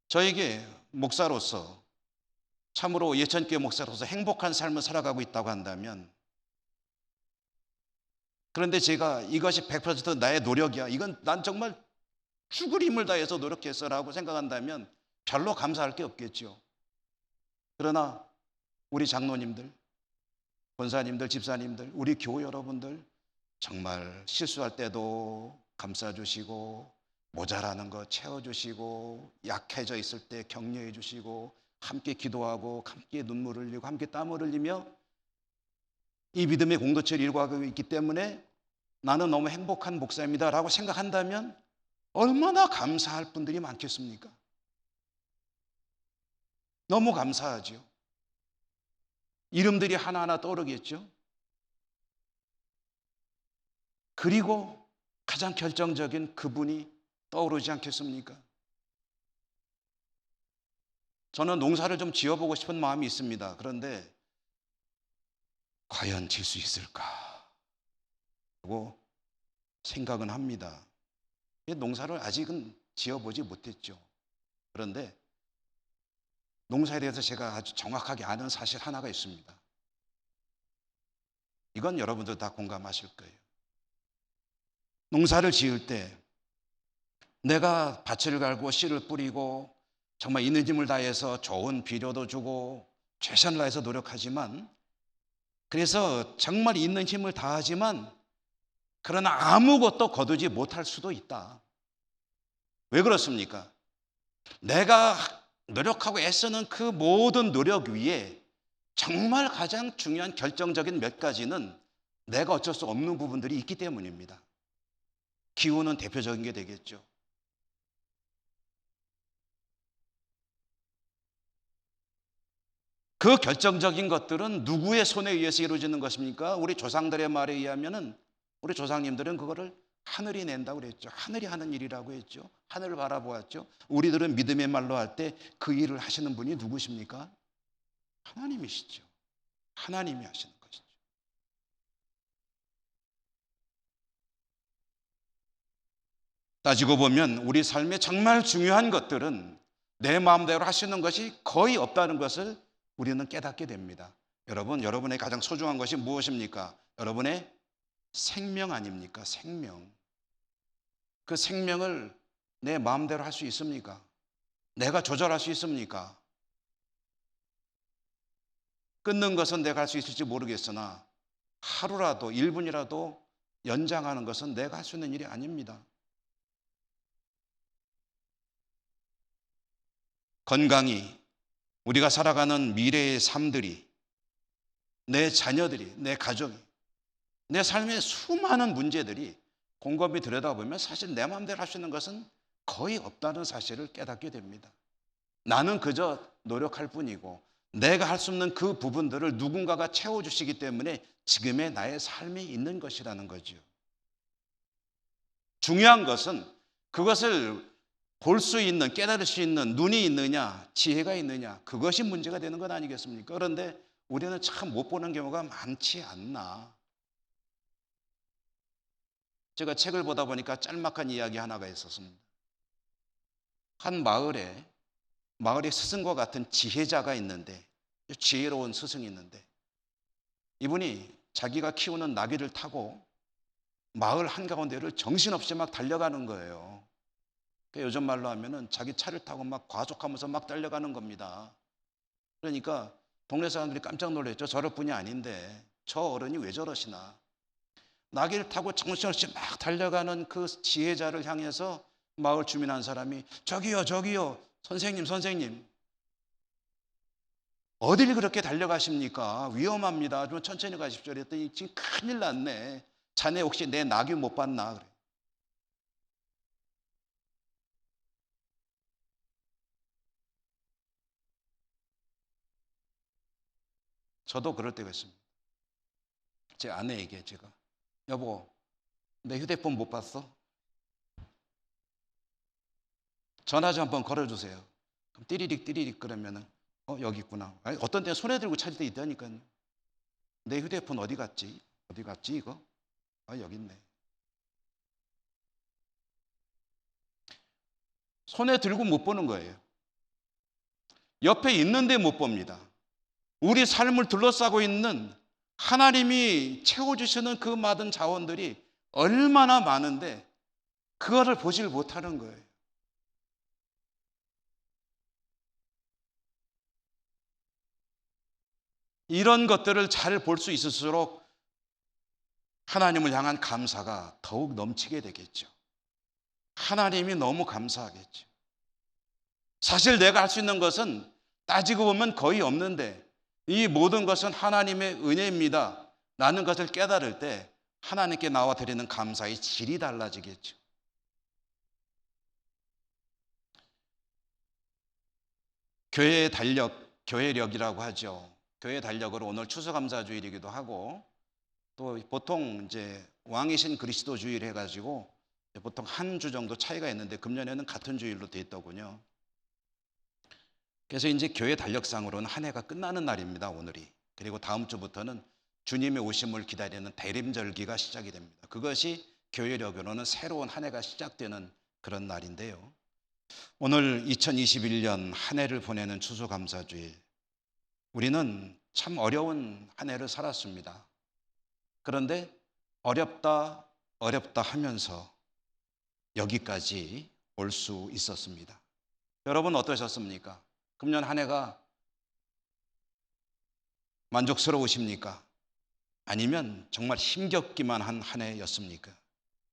저에게 목사로서, 참으로 예천교회 목사로서 행복한 삶을 살아가고 있다고 한다면, 그런데 제가 이것이 100% 나의 노력이야, 이건 난 정말 죽을 힘을 다해서 노력했어라고 생각한다면 별로 감사할 게 없겠죠. 그러나 우리 장로님들, 권사님들, 집사님들, 우리 교우 여러분들 정말 실수할 때도 감싸주시고, 모자라는 거 채워주시고, 약해져 있을 때 격려해 주시고, 함께 기도하고 함께 눈물을 흘리고 함께 땀을 흘리며 이 믿음의 공동체를 이루고 있기 때문에 나는 너무 행복한 목사입니다 라고 생각한다면 얼마나 감사할 분들이 많겠습니까? 너무 감사하죠. 이름들이 하나하나 떠오르겠죠. 그리고 가장 결정적인 그분이 떠오르지 않겠습니까? 저는 농사를 좀 지어보고 싶은 마음이 있습니다. 그런데 과연 질 수 있을까 하고 생각은 합니다. 농사를 아직은 지어보지 못했죠. 그런데 농사에 대해서 제가 아주 정확하게 아는 사실 하나가 있습니다. 이건 여러분들 다 공감하실 거예요. 농사를 지을 때 내가 밭을 갈고 씨를 뿌리고 정말 있는 힘을 다해서 좋은 비료도 주고 최선을 다해서 노력하지만, 그래서 정말 있는 힘을 다하지만 그러나 아무것도 거두지 못할 수도 있다. 왜 그렇습니까? 내가 노력하고 애쓰는 그 모든 노력 위에 정말 가장 중요한 결정적인 몇 가지는 내가 어쩔 수 없는 부분들이 있기 때문입니다. 기후는 대표적인 게 되겠죠. 그 결정적인 것들은 누구의 손에 의해서 이루어지는 것입니까? 우리 조상들의 말에 의하면은, 우리 조상님들은 그거를 하늘이 낸다고 그랬죠. 하늘이 하는 일이라고 했죠. 하늘을 바라보았죠. 우리들은 믿음의 말로 할 때 그 일을 하시는 분이 누구십니까? 하나님이시죠. 하나님이 하시는 것이죠. 따지고 보면 우리 삶에 정말 중요한 것들은 내 마음대로 하시는 것이 거의 없다는 것을 우리는 깨닫게 됩니다. 여러분, 여러분의 가장 소중한 것이 무엇입니까? 여러분의 생명 아닙니까? 생명. 그 생명을 내 마음대로 할 수 있습니까? 내가 조절할 수 있습니까? 끊는 것은 내가 할 수 있을지 모르겠으나 하루라도 1분이라도 연장하는 것은 내가 할 수 있는 일이 아닙니다. 건강히 우리가 살아가는 미래의 삶들이, 내 자녀들이, 내 가족이, 내 삶의 수많은 문제들이 곰곰이 들여다보면 사실 내 마음대로 할 수 있는 것은 거의 없다는 사실을 깨닫게 됩니다. 나는 그저 노력할 뿐이고 내가 할 수 없는 그 부분들을 누군가가 채워주시기 때문에 지금의 나의 삶이 있는 것이라는 거죠. 중요한 것은 그것을 볼 수 있는, 깨달을 수 있는 눈이 있느냐, 지혜가 있느냐, 그것이 문제가 되는 것 아니겠습니까? 그런데 우리는 참 못 보는 경우가 많지 않나. 제가 책을 보다 보니까 짤막한 이야기 하나가 있었습니다. 한 마을에 스승과 같은 지혜자가 있는데, 지혜로운 스승이 있는데, 이분이 자기가 키우는 나귀를 타고 마을 한가운데를 정신없이 막 달려가는 거예요. 요즘 말로 하면은 자기 차를 타고 막 과속하면서 막 달려가는 겁니다. 그러니까 동네 사람들이 깜짝 놀랐죠. 저럴 분이 아닌데 저 어른이 왜 저러시나. 나귀를 타고 정신없이 막 달려가는 그 지혜자를 향해서 마을 주민 한 사람이 저기요 선생님 어딜 그렇게 달려가십니까? 위험합니다. 좀 천천히 가십시오. 그랬더니 지금 큰일 났네. 자네 혹시 내 나귀 못 봤나? 그래. 저도 그럴 때가 있습니다. 제 아내에게 제가 여보 내 휴대폰 못 봤어? 전화 좀 한번 걸어주세요. 그럼 띠리릭 그러면은 여기 있구나. 아니, 어떤 때는 손에 들고 찾을 때 있다니까요. 내 휴대폰 어디 갔지 이거? 여기 있네. 손에 들고 못 보는 거예요. 옆에 있는데 못 봅니다. 우리 삶을 둘러싸고 있는 하나님이 채워주시는 그 많은 자원들이 얼마나 많은데 그거를 보질 못하는 거예요. 이런 것들을 잘 볼 수 있을수록 하나님을 향한 감사가 더욱 넘치게 되겠죠. 하나님이 너무 감사하겠죠. 사실 내가 할 수 있는 것은 따지고 보면 거의 없는데 이 모든 것은 하나님의 은혜입니다 라는 것을 깨달을 때 하나님께 나와 드리는 감사의 질이 달라지겠죠. 교회의 교회력이라고 하죠. 교회 달력으로 오늘 추수감사주일이기도 하고 또 보통 이제 왕이신 그리스도 주일 해가지고 보통 한 주 정도 차이가 있는데 금년에는 같은 주일로 돼 있더군요. 그래서 이제 교회 달력상으로는 한 해가 끝나는 날입니다, 오늘이. 그리고 다음 주부터는 주님의 오심을 기다리는 대림절기가 시작이 됩니다. 그것이 교회력으로는 새로운 한 해가 시작되는 그런 날인데요. 오늘 2021년 한 해를 보내는 추수감사주일. 우리는 참 어려운 한 해를 살았습니다. 그런데 어렵다 하면서 여기까지 올 수 있었습니다. 여러분 어떠셨습니까? 금년 한 해가 만족스러우십니까? 아니면 정말 힘겹기만 한 한 해였습니까?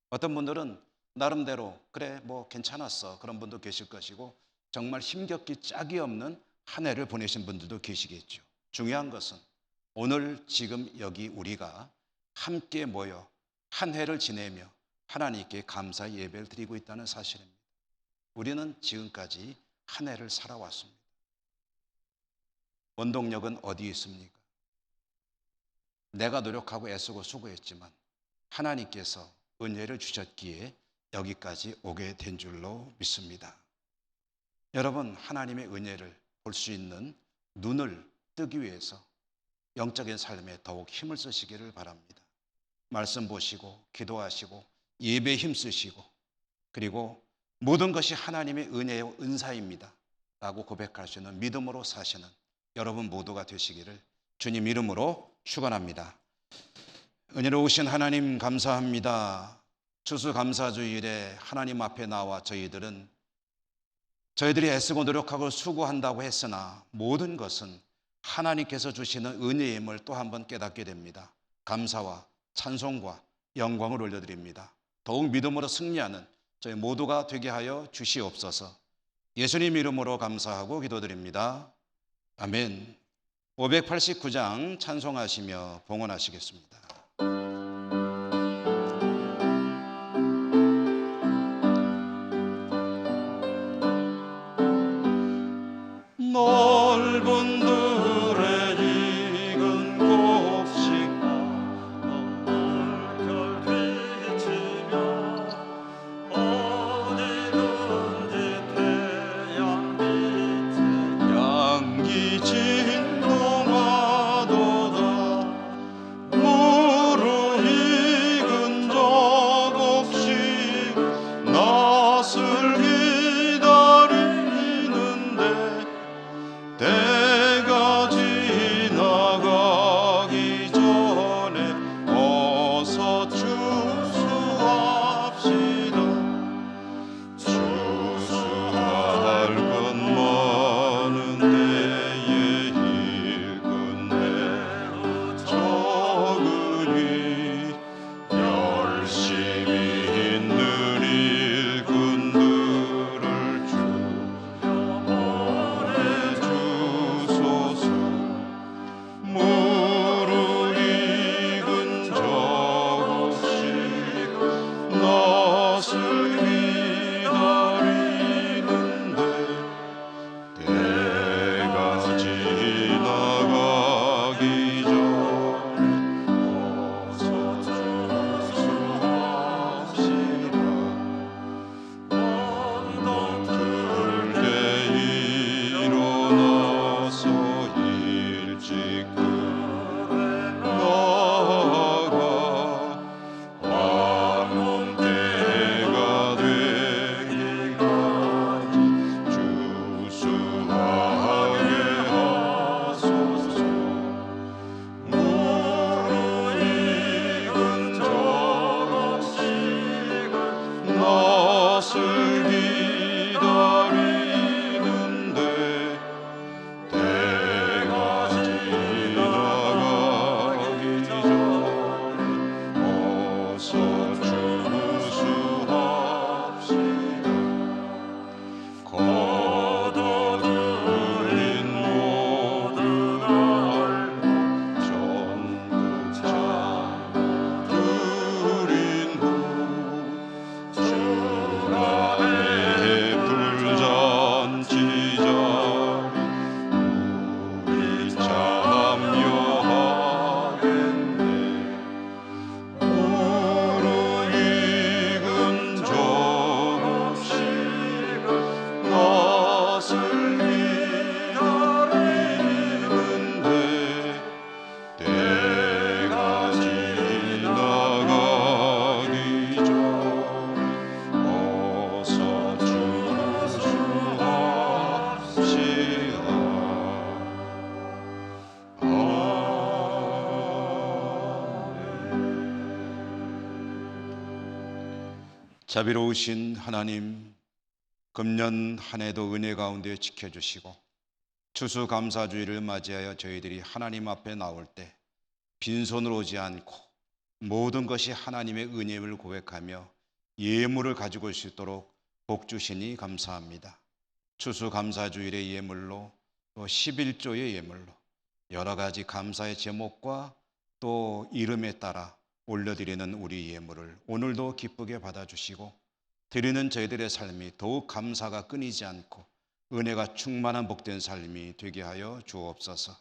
어떤 분들은 나름대로 그래 뭐 괜찮았어 그런 분도 계실 것이고 정말 힘겹기 짝이 없는 한 해를 보내신 분들도 계시겠죠. 중요한 것은 오늘 지금 여기 우리가 함께 모여 한 해를 지내며 하나님께 감사 예배를 드리고 있다는 사실입니다. 우리는 지금까지 한 해를 살아왔습니다. 원동력은 어디에 있습니까? 내가 노력하고 애쓰고 수고했지만 하나님께서 은혜를 주셨기에 여기까지 오게 된 줄로 믿습니다. 여러분 하나님의 은혜를 볼 수 있는 눈을 뜨기 위해서 영적인 삶에 더욱 힘을 쓰시기를 바랍니다. 말씀 보시고 기도하시고 예배에 힘쓰시고 그리고 모든 것이 하나님의 은혜요 은사입니다 라고 고백할 수 있는 믿음으로 사시는 여러분 모두가 되시기를 주님 이름으로 축원합니다. 은혜로우신 하나님 감사합니다. 추수감사주일에 하나님 앞에 나와 저희들이 애쓰고 노력하고 수고한다고 했으나 모든 것은 하나님께서 주시는 은혜임을 또 한 번 깨닫게 됩니다. 감사와 찬송과 영광을 올려드립니다. 더욱 믿음으로 승리하는 저희 모두가 되게 하여 주시옵소서. 예수님 이름으로 감사하고 기도드립니다. 아멘. 589장 찬송하시며 봉헌하시겠습니다. 군들의 익은 곡식 물결 비치며 어디든지 태양 빛이 양기 진동하도다 무르익은 저곡식 낫을 기다리는데 때가 지나가기 전에 어서 추수합시다. 추수할 것 많은 때에 일꾼 매우 적으니 열심히 있는 일꾼들을 보내주소서. 무르익은 저곡식 낫을 기다리는데 때가 지나가기 전에 어서 추수합시다. 언덕들 때 일어나서 일찍 나가 황혼 때가 되기까지 주수하게 하소서. 무르익은 저곡식은 낫을 기다리는데 때가 지나가기 전에 어서 추수합시다. 거둬들인 모두가 알고 전부 잠들인 후 주간의 불잔치 자리 우리 참여하겠네. 무르익은 저곡식은 낫을 기다리는데 때가 지나가기 전에 어서 추수합시다. 자비로우신 하나님, 금년 한 해도 은혜 가운데 지켜주시고 추수감사주의를 맞이하여 저희들이 하나님 앞에 나올 때 빈손으로 오지 않고 모든 것이 하나님의 은혜임을 고백하며 예물을 가지고 올 수 있도록 복 주시니 감사합니다. 추수감사주일의 예물로 또 11조의 예물로 여러 가지 감사의 제목과 또 이름에 따라 올려드리는 우리 예물을 오늘도 기쁘게 받아주시고 드리는 저희들의 삶이 더욱 감사가 끊이지 않고 은혜가 충만한 복된 삶이 되게 하여 주옵소서.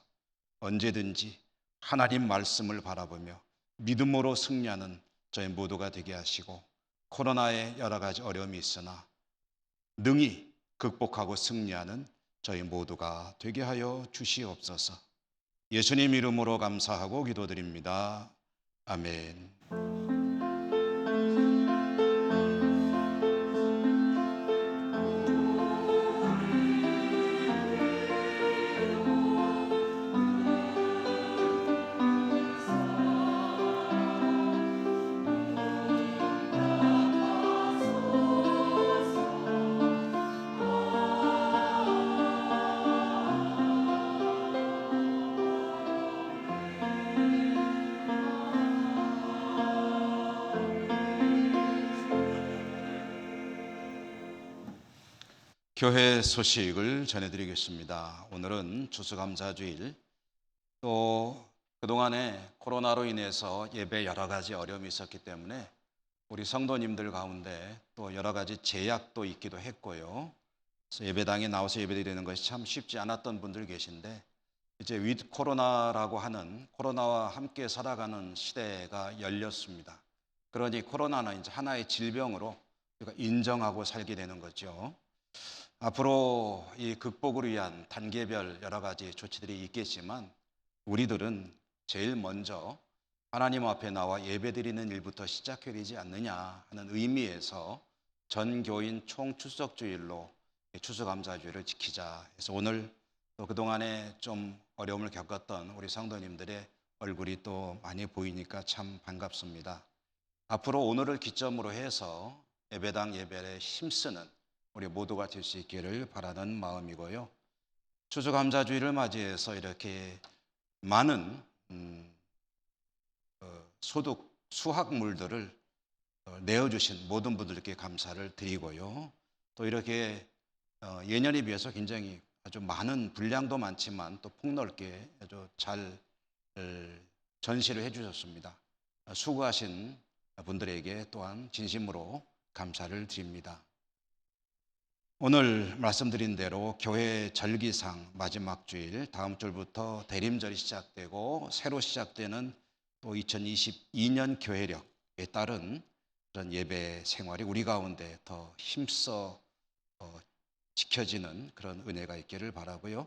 언제든지 하나님 말씀을 바라보며 믿음으로 승리하는 저희 모두가 되게 하시고 코로나의 여러 가지 어려움이 있으나 능히 극복하고 승리하는 저희 모두가 되게 하여 주시옵소서. 예수님 이름으로 감사하고 기도드립니다. 아멘. 교회 소식을 전해드리겠습니다. 오늘은 추수감사주일, 또 그동안에 코로나로 인해서 예배 여러 가지 어려움이 있었기 때문에 우리 성도님들 가운데 또 여러 가지 제약도 있기도 했고요. 그래서 예배당에 나와서 예배드리는 것이 참 쉽지 않았던 분들 계신데 이제 위드 코로나라고 하는 코로나와 함께 살아가는 시대가 열렸습니다. 그러니 코로나는 이제 하나의 질병으로 우리가 인정하고 살게 되는 거죠. 앞으로 이 극복을 위한 단계별 여러 가지 조치들이 있겠지만 우리들은 제일 먼저 하나님 앞에 나와 예배드리는 일부터 시작해야 되지 않느냐 하는 의미에서 전 교인 총출석주일로 추수감사주일을 지키자 해서 오늘 또 그동안에 좀 어려움을 겪었던 우리 성도님들의 얼굴이 또 많이 보이니까 참 반갑습니다. 앞으로 오늘을 기점으로 해서 예배당 예배에 힘쓰는 우리 모두가 될 수 있기를 바라는 마음이고요. 추수감사주일을 맞이해서 이렇게 많은 소득 수확물들을 내어주신 모든 분들께 감사를 드리고요. 또 이렇게 예년에 비해서 굉장히 아주 많은 분량도 많지만 또 폭넓게 아주 잘 전시를 해주셨습니다. 수고하신 분들에게 또한 진심으로 감사를 드립니다. 오늘 말씀드린 대로 교회 절기상 마지막 주일 다음 주부터 대림절이 시작되고 새로 시작되는 또 2022년 교회력에 따른 그런 예배 생활이 우리 가운데 더 힘써 지켜지는 그런 은혜가 있기를 바라고요.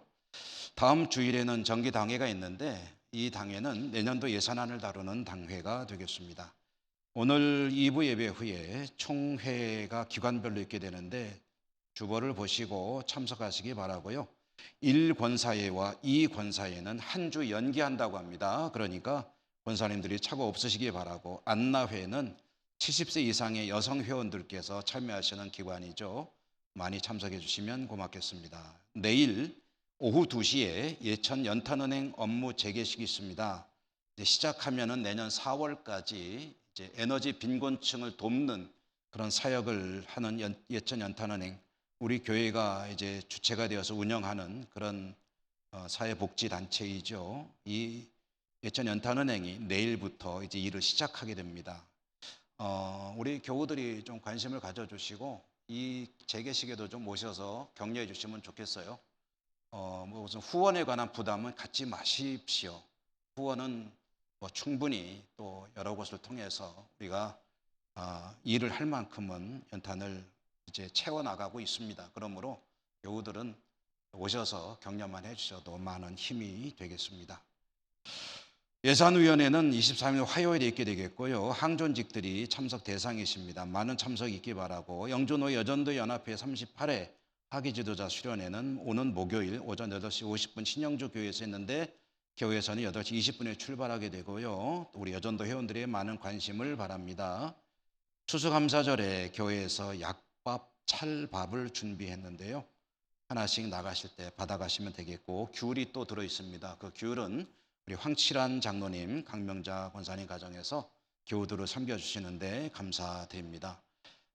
다음 주일에는 정기당회가 있는데 이 당회는 내년도 예산안을 다루는 당회가 되겠습니다. 오늘 2부 예배 후에 총회가 기관별로 있게 되는데 주보를 보시고 참석하시기 바라고요. 1권사회와 2권사회는 한 주 연기한다고 합니다. 그러니까 권사님들이 차고 없으시기 바라고, 안나회는 70세 이상의 여성 회원들께서 참여하시는 기관이죠. 많이 참석해 주시면 고맙겠습니다. 내일 오후 2시에 예천 연탄은행 업무 재개식이 있습니다. 이제 시작하면은 내년 4월까지 이제 에너지 빈곤층을 돕는 그런 사역을 하는 예천 연탄은행, 우리 교회가 이제 주체가 되어서 운영하는 그런 사회복지 단체이죠. 이 예천 연탄은행이 내일부터 이제 일을 시작하게 됩니다. 우리 교우들이 좀 관심을 가져주시고 이 재개식에도 좀 모셔서 격려해 주시면 좋겠어요. 무슨 후원에 관한 부담은 갖지 마십시오. 후원은 뭐 충분히 또 여러 곳을 통해서 우리가 일을 할 만큼은 연탄을 이제 채워나가고 있습니다. 그러므로 교우들은 오셔서 격려만 해주셔도 많은 힘이 되겠습니다. 예산위원회는 23일 화요일에 있게 되겠고요. 항존직들이 참석 대상이십니다. 많은 참석이 있기 바라고, 영주노 여전도 연합회 38회 학위지도자 수련회는 오는 목요일 오전 8시 50분 신영주 교회에서 있는데 교회에서는 8시 20분에 출발하게 되고요. 우리 여전도 회원들의 많은 관심을 바랍니다. 추수감사절에 교회에서 약밥, 찰밥을 준비했는데요. 하나씩 나가실 때 받아가시면 되겠고, 귤이 또 들어있습니다. 그 귤은 우리 황칠한 장로님, 강명자 권사님 가정에서 교우들을 섬겨주시는데 감사드립니다.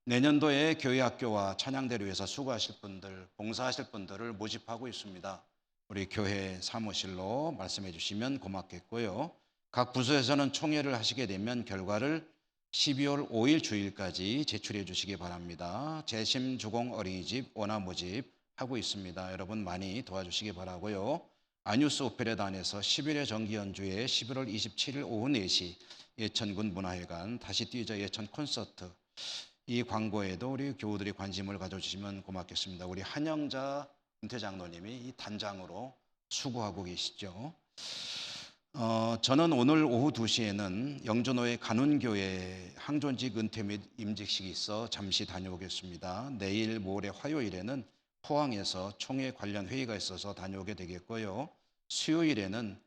내년도에 교회학교와 찬양대를 위해서 수고하실 분들, 봉사하실 분들을 모집하고 있습니다. 우리 교회 사무실로 말씀해 주시면 고맙겠고요. 각 부서에서는 총회를 하시게 되면 결과를 12월 5일 주일까지 제출해 주시기 바랍니다. 재심 주공 어린이집 원화 모집 하고 있습니다. 여러분 많이 도와주시기 바라고요. 아뉴스 오페라단에서 10일의 정기 연주에 11월 27일 오후 4시 예천군 문화회관 다시 뛰자 예천 콘서트, 이 광고에도 우리 교우들이 관심을 가져주시면 고맙겠습니다. 우리 한영자 은퇴장로님이 이 단장으로 수고하고 계시죠. 저는 오늘 오후 2시에는 영주노회 간운교회 항존직 은퇴 및 임직식이 있어 잠시 다녀오겠습니다. 내일 모레 화요일에는 포항에서 총회 관련 회의가 있어서 다녀오게 되겠고요. 수요일에는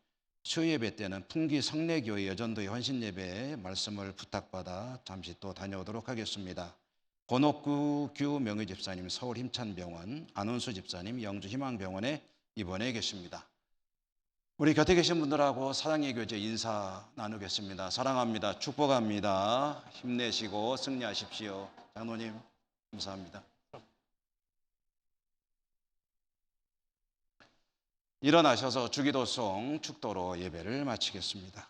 수요예배 때는 풍기 성례교회 여전도의 헌신예배에 말씀을 부탁받아 잠시 또 다녀오도록 하겠습니다. 권옥구 규 명의집사님 서울 힘찬병원, 안원수 집사님 영주 희망병원에 입원해 계십니다. 우리 곁에 계신 분들하고 사랑의 교제 인사 나누겠습니다. 사랑합니다. 축복합니다. 힘내시고 승리하십시오. 장로님 감사합니다. 일어나셔서 주기도송 축도로 예배를 마치겠습니다.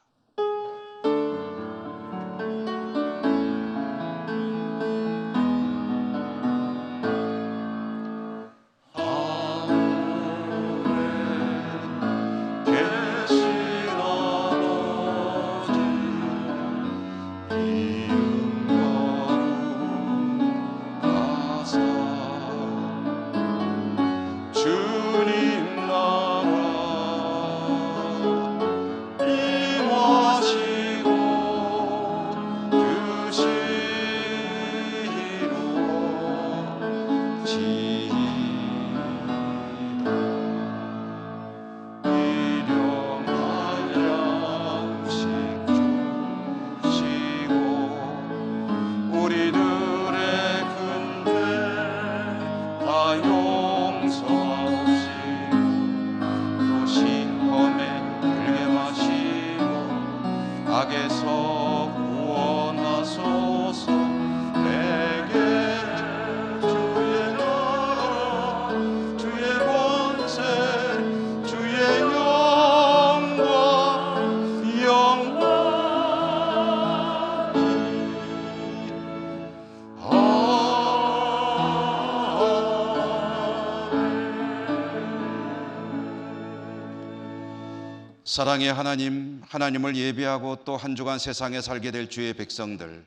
사랑의 하나님, 하나님을 예배하고 또 한 주간 세상에 살게 될 주의 백성들,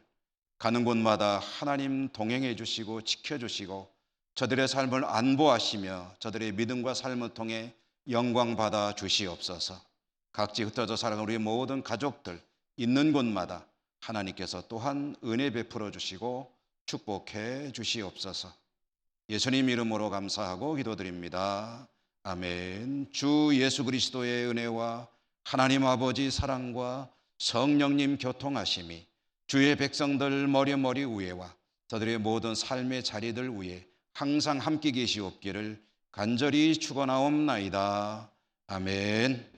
가는 곳마다 하나님 동행해 주시고 지켜주시고 저들의 삶을 안보하시며 저들의 믿음과 삶을 통해 영광 받아 주시옵소서. 각지 흩어져 살아가는 우리 모든 가족들 있는 곳마다 하나님께서 또한 은혜 베풀어 주시고 축복해 주시옵소서. 예수님 이름으로 감사하고 기도드립니다. 아멘. 주 예수 그리스도의 은혜와 하나님 아버지 사랑과 성령님 교통하심이 주의 백성들 머리 위에와 저들의 모든 삶의 자리들 위에 항상 함께 계시옵기를 간절히 축원하옵나이다. 아멘.